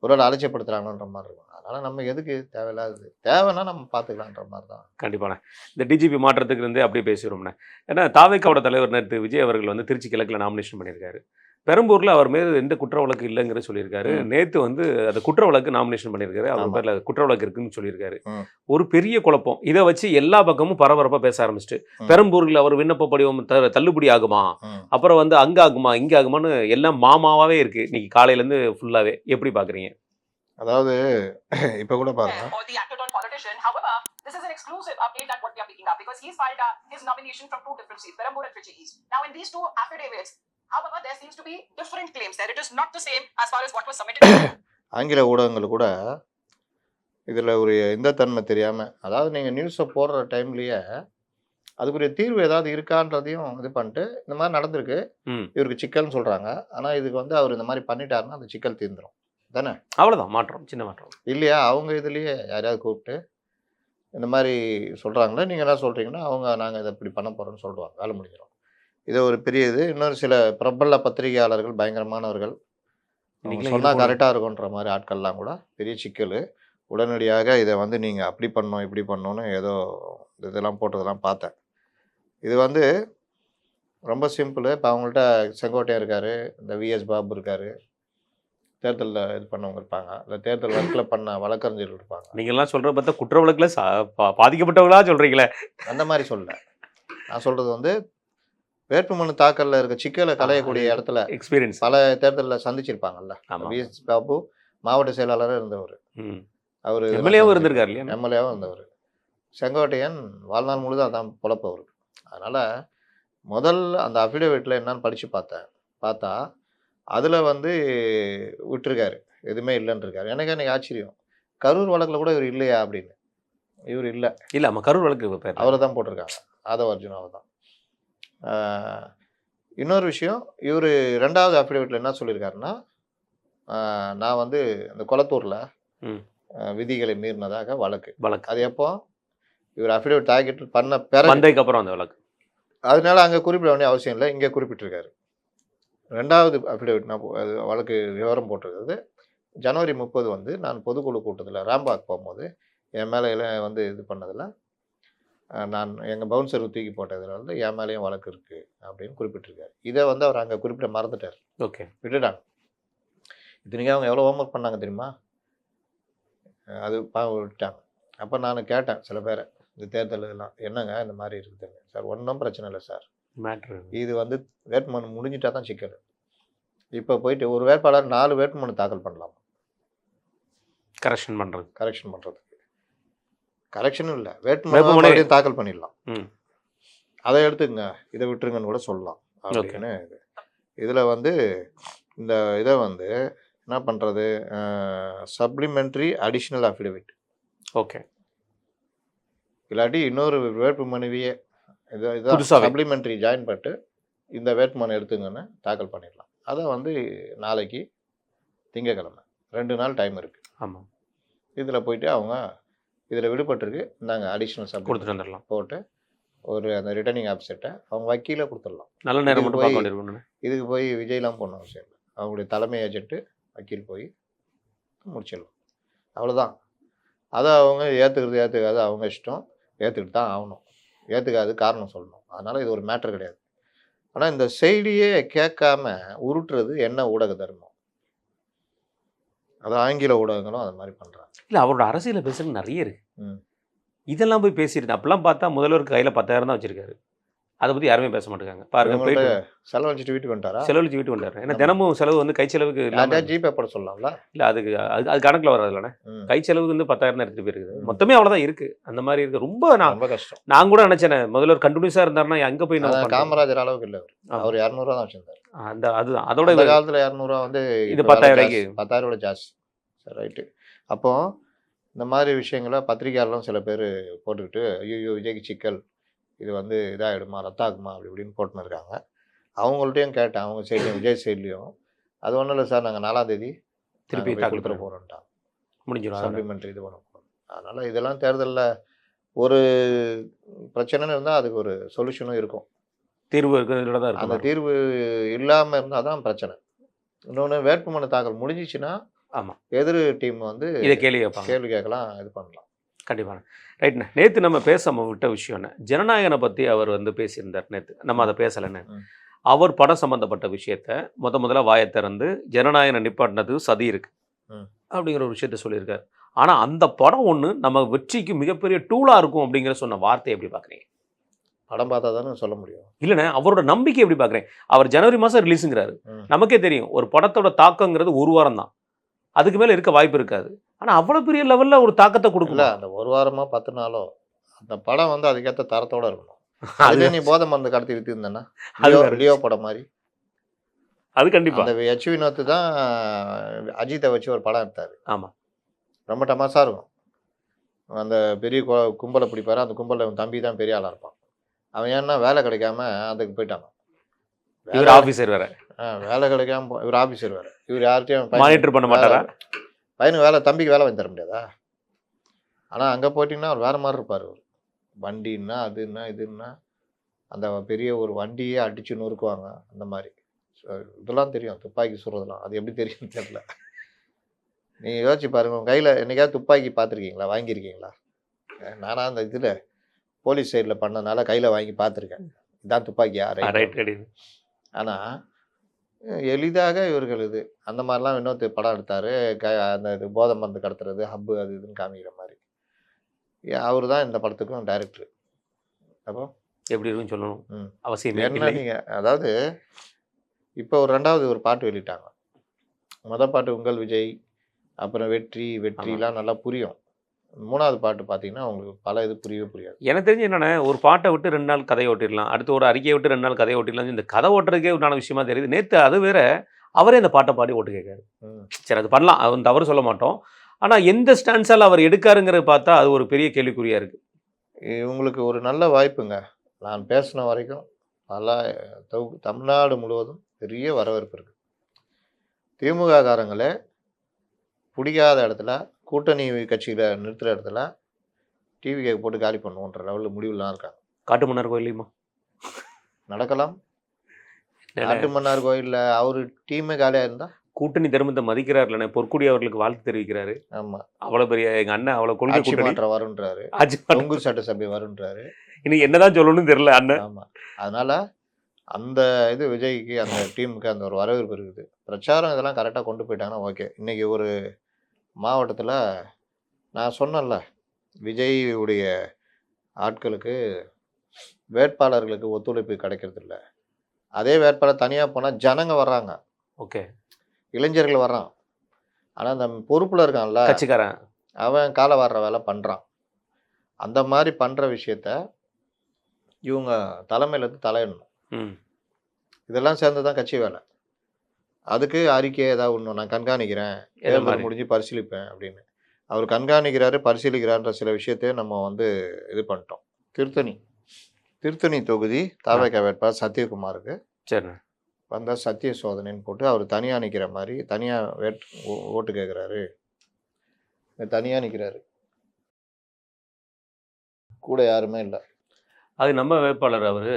Speaker 2: ஒருவேளை அலட்சியப்படுத்துறாங்கன்ற மாரி இருக்கும். அதனால நம்ம எதுக்கு தேவையில்லாதது? தேவைன்னா நம்ம பார்த்துக்கலான்ற மாரி தான்.
Speaker 1: கண்டிப்பாண்ணே. இந்த டிஜிபி மாற்றத்துக்கு இருந்தே அப்படியே பேசிடுவோம்ண்ணே. ஏன்னா தாவேக்காவோட தலைவர் நேத்து விஜய் அவர்கள் வந்து திருச்சி கிழக்குல நாமினேஷன் பண்ணியிருக்காரு. பெரம்பூர்ல அவர் மீது எந்த குற்ற வழக்கு இல்லைங்கிற சொல்லியிருக்காரு. நேத்து வந்து அந்த குற்ற வழக்கு நாமினேஷன் பண்ணியிருக்காரு. அவர்
Speaker 2: ஆமா.
Speaker 1: பேர்ல குற்ற வழக்கு இருக்குன்னு சொல்லியிருக்காரு.
Speaker 2: ம்.
Speaker 1: ஒரு பெரிய குழப்பம். இத வச்சு எல்லா பக்கமும் பரபரப்பா பேச ஆரம்பிச்சுட்டு,
Speaker 2: ம்.
Speaker 1: பெரம்பூர்ல அவர் விண்ணப்ப படிவம் தள்ளுபடி ஆகுமா?
Speaker 2: ம்.
Speaker 1: அப்புறம் வந்து அங்க ஆகுமா? இங்க ஆகுமான்னு எல்லாம் மாமாவாவே இருக்கு. இன்னைக்கு காலையிலேருந்து ஃபுல்லாவே. எப்படி பார்க்குறீங்க?
Speaker 2: அதாவது இப்ப கூட பாருங்க.
Speaker 3: or the acted on politician. However, this is an exclusive update that what we are picking up because he's filed his nomination from two different seats, Perambur and Trichy East. Now, in these two affidavits, however, there seems to be different claims there. It is not the same as far as what was submitted.
Speaker 2: ஆங்கில ஊடகங்கள் கூட இதுல ஒரு இந்த தன்மை தெரியாம, அதாவது நீங்க நியூஸ போடுற டைம்லயே அதுக்குரிய தீர்வு ஏதாவது இருக்கான்றதையும் இது பண்ணிட்டு, இந்த மாரி நடந்திருக்கு.
Speaker 1: ம்.
Speaker 2: இவருக்கு சிக்கல்னு சொல்றாங்க. ஆனா இதுக்கு வந்து அவர் இந்த மாரி பண்ணிட்டாருன்னா, அந்த சிக்கல் தீர்ந்துரும். தானே?
Speaker 1: அவ்வளோதான் மாற்றம். சின்ன மாற்றம்.
Speaker 2: இல்லையா? அவங்க இதுலயே யாரையாவது கூப்பிட்டு, இந்த மாரி சொல்றாங்களே, நீங்க என்ன சொல்றீங்கன்னா, நாங்க இத இப்படி பண்ண போறோம்ன்னு சொல்லுவாங்க. வேலை முடிஞ்சிரும். இது ஒரு பெரிய இது. இன்னொரு சில பிரபல பத்திரிகையாளர்கள் பயங்கரமானவர்கள். அவங்க
Speaker 1: இன்னைக்கெல்லாம்
Speaker 2: சொன்னா
Speaker 1: இது போல
Speaker 2: கரெக்ட்டா இருக்குன்ற மாரி ஆட்கள்லாம் கூட பெரிய சிக்கலு. உடனடியாக இத வந்து நீங்க அப்படி பண்ணணும், இப்படி பண்ணணும்னு ஏதோ இதெல்லாம் போட்டதெல்லாம் பார்த்தேன். இது வந்து ரொம்ப சிம்பிளு. இப்ப அவங்கள்ட்ட செங்கோட்டையன் இருக்காரு, இந்த விஎஸ் பாபு இருக்காரு. தேர்தல்ல இது பண்ணவங்க இருப்பாங்க. இல்ல தேர்தல் வழக்குல பண்ண வழக்கறிஞர்கள் இருப்பாங்க.
Speaker 1: நீங்கலாம் சொல்றத பார்த்தா குற்ற வழக்குல பாதிக்கப்பட்டவங்களா சொல்றீங்களே.
Speaker 2: அந்த மாரி சொல்லல. நான் சொல்றது வந்து வேட்புமனு தாக்கல்ல இருக்க சிக்கல களையக்கூடிய இடத்துல
Speaker 1: எக்ஸ்பீரியன்ஸ்.
Speaker 2: பல தேர்தல்ல சந்திச்சிருப்பாங்கல்ல.
Speaker 1: ஆமா.
Speaker 2: விஎஸ் பாபு மாவட்ட செயலாளரா இருந்தவரு.
Speaker 1: ம்.
Speaker 2: அவரு
Speaker 1: எம்எல்ஏவும் இருந்திருக்காரு இல்லையா?
Speaker 2: எம்எல்ஏவும் இருந்தவரு. செங்கோட்டையன் வாழ்நாள் முழுதும் அதான் பொழப்பு அவருக்கு. அதனால முதல் அந்த அஃபிடவிட்ல என்னன்னு படிச்சு பார்த்தேன். பார்த்தா அதுல வந்து விட்டுருக்காரு. எதுவுமே இல்லைன்ருக்காரு. எனக்கு அன்னைக்கு ஆச்சரியம். கரூர் வழக்குல கூட இவர் இல்லையா அப்படின்னு. இவர் இல்ல.
Speaker 1: இல்ல ஆமா கரூர் வழக்கு பேர்.
Speaker 2: அவரை தான் போட்டிருக்காங்க. ஆதவ அர்ஜுன் அவர் தான். இன்னொரு விஷயம், இவர் 2வது அஃபிடவிட்ல என்ன சொல்லியிருக்காருன்னா, நான் வந்து இந்த கொளத்தூர்ல
Speaker 1: ம்.
Speaker 2: விதிகளை மீறினதாக வழக்கு.
Speaker 1: வழக்கு
Speaker 2: அது எப்போ இவர் அஃபிடேவிட் தாக்கல் பண்ண பிறகு.
Speaker 1: வந்ததுக்கு அப்புறம் அந்த வழக்கு.
Speaker 2: அதனால அங்கே குறிப்பிட வேண்டிய அவசியம் இல்லை, இங்கே குறிப்பிட்டிருக்காரு. 2வது அஃபிடேவிட் நான் அது வழக்கு விவரம் போட்டிருக்கிறது. ஜனவரி 30 வந்து நான் பொதுக்குழு கூட்டத்தில் ராம்பாக் போகும்போது என் மேலே வந்து இது பண்ணதில் நான் எங்கள் பவுன்சர் தூக்கி போட்டதில் வந்து என் மேலேயும் வழக்கு இருக்குது அப்படின்னு குறிப்பிட்டிருக்காரு. இதை வந்து அவர் அங்கே குறிப்பிட மறந்துட்டார்.
Speaker 1: ஓகே.
Speaker 2: விட்டுட்டாங்க. இத்தனைக்கும் அவங்க எவ்வளோ ஹோம்ஒர்க் பண்ணாங்க தெரியுமா? அது விட்டாங்க. அப்போ நான் கேட்டேன் சில பேரை, இந்த தேர்தல் இதெல்லாம் என்னங்க இந்த மாதிரி இருக்குதுங்க. சார் ஒன்றும் பிரச்சனை இல்லை சார்,
Speaker 1: மேட்ரு
Speaker 2: இது வந்து வேட்புமனு முடிஞ்சிட்டா தான் சிக்கல். இப்போ போயிட்டு ஒரு வேட்பாளர் 4 வேட்புமனு தாக்கல் பண்ணலாம்.
Speaker 1: கரெக்ஷன் பண்ணுறதுக்கு
Speaker 2: கரெக்ஷனும் இல்லை, வேட்புமனு தாக்கல் பண்ணிடலாம். அதை எடுத்துங்க, இதை விட்டுருங்கன்னு கூட சொல்லலாம் அப்படின்னு. இதில் வந்து இந்த இதை வந்து என்ன பண்ணுறது, சப்ளிமெண்ட்ரி அடிஷ்னல் அஃபிடவிட்.
Speaker 1: ஓகே.
Speaker 2: இல்லாட்டி இன்னொரு வேட்புமனுவையே இதை சப்ளிமெண்ட்ரி ஜாயின் பண்ணிட்டு இந்த வேட்புமனு எடுத்துங்கன்னு தாக்கல் பண்ணிடலாம். அதை வந்து நாளைக்கு திங்கக்கிழமை 2 நாள் டைம் இருக்குது.
Speaker 1: ஆமாம். இதில்
Speaker 2: போயிட்டு அவங்க இதில் விடுபட்டிருக்கு, நாங்கள் அடிஷ்னல் சப்ளிமெண்ட்
Speaker 1: கொடுத்துட்டு வந்துடலாம்.
Speaker 2: போட்டு ஒரு அந்த ரிட்டர்னிங் ஆஃபீஸர்கிட்ட அவங்க வக்கீலே கொடுத்துடலாம்.
Speaker 1: நல்ல நேரம் மட்டும் பார்க்க வேண்டியிருக்கும்.
Speaker 2: இதுக்கு போய் விஜய்லாம் போன அவசியம் இல்லை, அவங்களுடைய தலைமை ஏஜென்ட்டு வக்கீல் போய் முடிச்சிடலாம். அவ்வளோதான். அதை அவங்க ஏற்றுக்காது அவங்க இஷ்டம், ஏற்றுக்கிட்டு தான் ஆகணும். ஏற்றுக்காது காரணம் சொல்லணும். அதனால் இது ஒரு மேட்டர் கிடையாது. ஆனால் இந்த செய்தியே கேட்காம உருட்டுறது என்ன ஊடக தர்மம்? அது ஆங்கில ஊடகங்களும் அது மாதிரி பண்ணுறாங்க.
Speaker 1: இல்லை, அவரோட அரசியலை பேசுறது நிறைய இருக்கு. இதெல்லாம் போய் பேசியிருந்தேன். அப்பெல்லாம் பார்த்தா முதல்வருக்கு கையில் 10,000 தான் வச்சிருக்காரு. அதை பற்றி யாருமே பேச மாட்டேங்காங்க. பாருங்க, போயிட்டு
Speaker 2: செலவழிச்சிட்டு வீட்டுக்கு வந்துட்டாரா?
Speaker 1: செலவழிச்சு வீட்டு வந்துட்டாரு. ஏன்னா தினமும் செலவு வந்து கை செலவுக்கு
Speaker 2: ஜிபே போட சொல்லலாம்ல.
Speaker 1: இல்லை, அது கணக்கில் வராது இல்லைண்ணே. கை செலவுக்கு வந்து 10,000 எடுத்துகிட்டு போயிருக்குது. மொத்தமே அவ்வளோதான் இருக்குது. அந்த மாதிரி இருக்குது. ரொம்ப கஷ்டம். நான் கூட நினச்சேன் முதல்வர் கண்டினியூஸாக இருந்தாருன்னா அங்கே போய் நான்
Speaker 2: காமராஜர் அளவுக்கு இல்லை, அவர் 200 தான் வச்சிருந்தார்.
Speaker 1: அதுதான் அதோட
Speaker 2: காலத்தில் 200 வந்து
Speaker 1: இது 10,000
Speaker 2: ஜாஸ்தி. சரி, ரைட்டு. அப்போ இந்த மாதிரி விஷயங்களை பத்திரிகையாளரும் சில பேர் போட்டுக்கிட்டு ஐயோ விஜய்க்கு சிக்கல், இது வந்து இதாகிடுமா, ரத்தாகுமா அப்படி இப்படின்னு போட்டுன்னு இருக்காங்க. அவங்கள்ட்டையும் கேட்டேன், அவங்க சைட்லையும் விஜய் சைட்லேயும் அது ஒன்றும் இல்லை சார், நாங்கள் 4ஆம் தேதி
Speaker 1: திருப்பி
Speaker 2: கொடுத்துட போகிறோன்ட்டாங்க.
Speaker 1: முடிஞ்சிடும்,
Speaker 2: சப்ளிமெண்ட்ரி இது பண்ண போகிறோம். அதனால் இதெல்லாம் தேர்தலில் ஒரு பிரச்சனைன்னு இருந்தால் அதுக்கு ஒரு சொல்யூஷனும் இருக்கும்,
Speaker 1: தீர்வு இருக்கிறதுல தான் இருக்கும்.
Speaker 2: அந்த தீர்வு இல்லாமல் இருந்தால் தான் பிரச்சனை. இன்னொன்று, வேட்புமனு தாக்கல் முடிஞ்சிச்சுன்னா
Speaker 1: ஆமாம்,
Speaker 2: எதிர் டீம் வந்து
Speaker 1: இதை கேள்வி
Speaker 2: கேட்கலாம், இது பண்ணலாம்.
Speaker 1: கண்டிப்பாக. ரைட்ண்ணே, நேற்று நம்ம பேசாம விட்ட விஷயம்ண்ணே, ஜனநாயகனை பற்றி அவர் வந்து பேசியிருந்தார் நேற்று. நம்ம அதை பேசலைன்னு. அவர் படம் சம்மந்தப்பட்ட விஷயத்த முதல்ல வாயை திறந்து ஜனநாயகனை நிப்பாட்டினது சதி இருக்கு அப்படிங்கிற ஒரு விஷயத்த சொல்லியிருக்காரு. ஆனால் அந்த படம் ஒன்று நம்ம வெற்றிக்கு மிகப்பெரிய டூலாக இருக்கும் அப்படிங்கிற சொன்ன வார்த்தையை எப்படி பார்க்குறீங்க?
Speaker 2: படம் பார்த்தா தானே சொல்ல முடியும்.
Speaker 1: இல்லைண்ணே, அவரோட நம்பிக்கை எப்படி பார்க்குறேன்? அவர் ஜனவரி மாதம் ரிலீஸுங்கிறாரு. நமக்கே தெரியும் ஒரு படத்தோட தாக்கங்கிறது 1 வாரம் தான், அதுக்கு மேலே இருக்க வாய்ப்பு இருக்காது. ஆனால் அவ்வளோ பெரிய லெவலில் ஒரு தாக்கத்தை கொடுக்கல.
Speaker 2: அந்த 1 வாரமோ 10 நாளோ அந்த படம் வந்து அதுக்கேற்ற தரத்தோடு இருக்கணும். அதுல நீ போதை மருந்து கடத்தி விற்றுருந்தேன்னா லியோ படம் மாதிரி.
Speaker 1: அது கண்டிப்பாக.
Speaker 2: அந்த எச் வினோத் தான் அஜித்தை வச்சு ஒரு படம் எடுத்தார்.
Speaker 1: ஆமாம்,
Speaker 2: ரொம்ப டமாஸாக இருக்கும். அந்த பெரிய கும்பலை பிடிப்பாரு, அந்த கும்பலில் தம்பி தான் பெரிய ஆளாக இருப்பான். அவன் ஏன்னா வேலை கிடைக்காம அதுக்கு போயிட்டான்.
Speaker 1: இவர் ஆஃபீஸர் வேறு.
Speaker 2: வேலை கிடைக்காம இவர் ஆஃபீஸர் வேறு. இவர் யார்கிட்டையும்
Speaker 1: மானிட்டர் பண்ண மாட்டாரா?
Speaker 2: பையனுக்கு வேலை, தம்பிக்கு வேலை வாங்கி தர முடியாதா? ஆனால் அங்கே போயிட்டீங்கன்னா அவர் வேறு மாதிரி இருப்பார். அவர் வண்டின்னா அதுன்னா இதுன்னா அந்த பெரிய ஒரு வண்டியே அடித்து நொறுக்குவாங்க அந்த மாதிரி. இதெல்லாம் தெரியும், துப்பாக்கி சுடுறதுலாம். அது எப்படி தெரியும்னு தெரியல. நீங்கள் யோசிச்சு பாருங்கள், உங்கள் கையில் என்றைக்காவது துப்பாக்கி பார்த்துருக்கீங்களா, வாங்கியிருக்கீங்களா? நானாக அந்த இதில் போலீஸ் சைடில் பண்ணதுனால கையில் வாங்கி பார்த்துருக்கேன், இதான் துப்பாக்கியா ரைட். ஆனால் எளிதாக இவர்கள் இது அந்த மாதிரிலாம் இன்னொரு படம் எடுத்தார். அந்த இது போதை மருந்து கடத்துறது, ஹப்பு அது இதுன்னு காமிக்கிற மாதிரி. அவர் தான் இந்த படத்துக்கும் டைரக்டர். அப்போ
Speaker 1: எப்படி இருக்குன்னு சொல்லணும் அவசியம்
Speaker 2: என்ன? நீங்கள் அதாவது இப்போ ஒரு 2வது ஒரு பாட்டு வெளியிட்டாங்க. பாட்டு உங்கள் விஜய், அப்புறம் வெற்றிலாம் நல்லா புரியும். 3வது பாட்டு பார்த்தீங்கன்னா உங்களுக்கு பல இது புரியவே புரியாது.
Speaker 1: எனக்கு தெரிஞ்சு என்னென்ன, ஒரு பாட்டை விட்டு 2 நாள் கதையை ஓட்டிடலாம், அடுத்து ஒரு அறிக்கையை விட்டு 2 நாள் கதையை ஓட்டிடலாம். இந்த கதை ஓட்டுறதுக்கே உண்டான விஷயமா தெரியுது. நேற்று அது வேற, அவரே அந்த பாட்டை பாடி ஓட்டு கேட்காரு. சரி, அது பண்ணலாம், அது தவறு சொல்ல மாட்டோம். ஆனால் எந்த ஸ்டான்ஸால் அவர் எடுக்காருங்கிறத பார்த்தா அது ஒரு பெரிய கேள்விக்குறியாக இருக்குது.
Speaker 2: உங்களுக்கு ஒரு நல்ல வாய்ப்புங்க. நான் பேசின வரைக்கும் பல தமிழ்நாடு முழுவதும் பெரிய வரவேற்பு இருக்குது. திமுக காரங்களே பிடிக்காத இடத்துல கூட்டணி கட்சியில் நிறுத்துகிற இடத்துல டிவி கேக் போட்டு காலி பண்ணுவோன்ற லெவலில் முடிவுலாம் இருக்காங்க.
Speaker 1: காட்டுமன்னார் கோயிலையுமா
Speaker 2: நடக்கலாம். காட்டுமன்னார் கோயிலில் அவர் டீமே காலியாக இருந்தால்
Speaker 1: கூட்டணி தர்மத்தை மதிக்கிறார் இல்லைண்ணே, பொற்குடி அவர்களுக்கு வாழ்த்து தெரிவிக்கிறாரு.
Speaker 2: ஆமாம்,
Speaker 1: அவ்வளோ பெரிய எங்கள் அண்ணன் அவ்வளோ கொள்கை
Speaker 2: ஆட்சி
Speaker 1: கூட்டணி
Speaker 2: மாற்றம் வருன்றாரு,
Speaker 1: ஆட்சி மாற்றம்.
Speaker 2: தொங்கு சட்டசபை வருன்றாரு.
Speaker 1: இன்னைக்கு என்னதான் சொல்லணும்னு தெரியல அண்ணன்.
Speaker 2: ஆமாம், அதனால் அந்த இது விஜய்க்கு அந்த டீமுக்கு அந்த ஒரு வரவேற்பு இருக்குது. பிரச்சாரம் இதெல்லாம் கரெக்டாக கொண்டு போயிட்டாங்கன்னா ஓகே. இன்றைக்கி ஒரு மாவட்டத்தில் நான் சொன்னேன்ல, விஜய்யுடைய ஆட்களுக்கு வேட்பாளர்களுக்கு ஒத்துழைப்பு கிடைக்கிறதில்ல. அதே வேட்பாளர் தனியாக போனால் ஜனங்க வர்றாங்க,
Speaker 1: ஓகே,
Speaker 2: இளைஞர்கள் வர்றான். ஆனால் அந்த பொறுப்பில் இருக்கான்ல
Speaker 1: கட்சிக்காரன்
Speaker 2: அவன் காலை வர்ற வேலை பண்ணுறான். அந்த மாதிரி பண்ணுற விஷயத்த இவங்க தலைமையிலேருந்து தலையிடணும்.
Speaker 1: ம்
Speaker 2: இதெல்லாம் சேர்ந்து தான் கட்சி வேலை. அதுக்கு அறிக்கை ஏதாவது ஒன்று நான் கண்காணிக்கிறேன்,
Speaker 1: எதை
Speaker 2: தேர்தல்
Speaker 1: மாதிரி?
Speaker 2: முடிஞ்சு பரிசீலிப்பேன் அப்படின்னு. அவர் கண்காணிக்கிறாரு, பரிசீலிக்கிறார்ன்ற சில விஷயத்தையும் நம்ம வந்து இது பண்ணிட்டோம். திருத்தணி தொகுதி தாவேகா வேட்பாளர் சத்யகுமாருக்கு
Speaker 1: சரிண்ணே.
Speaker 2: வந்தால் சத்திய சோதனைன்னு போட்டு அவர் தனியாக நிற்கிற மாதிரி தனியாக ஓட்டு கேட்குறாரு. தனியாக நிற்கிறாரு, கூட யாருமே இல்லை.
Speaker 1: அது நம்ம வேட்பாளர் அவரு,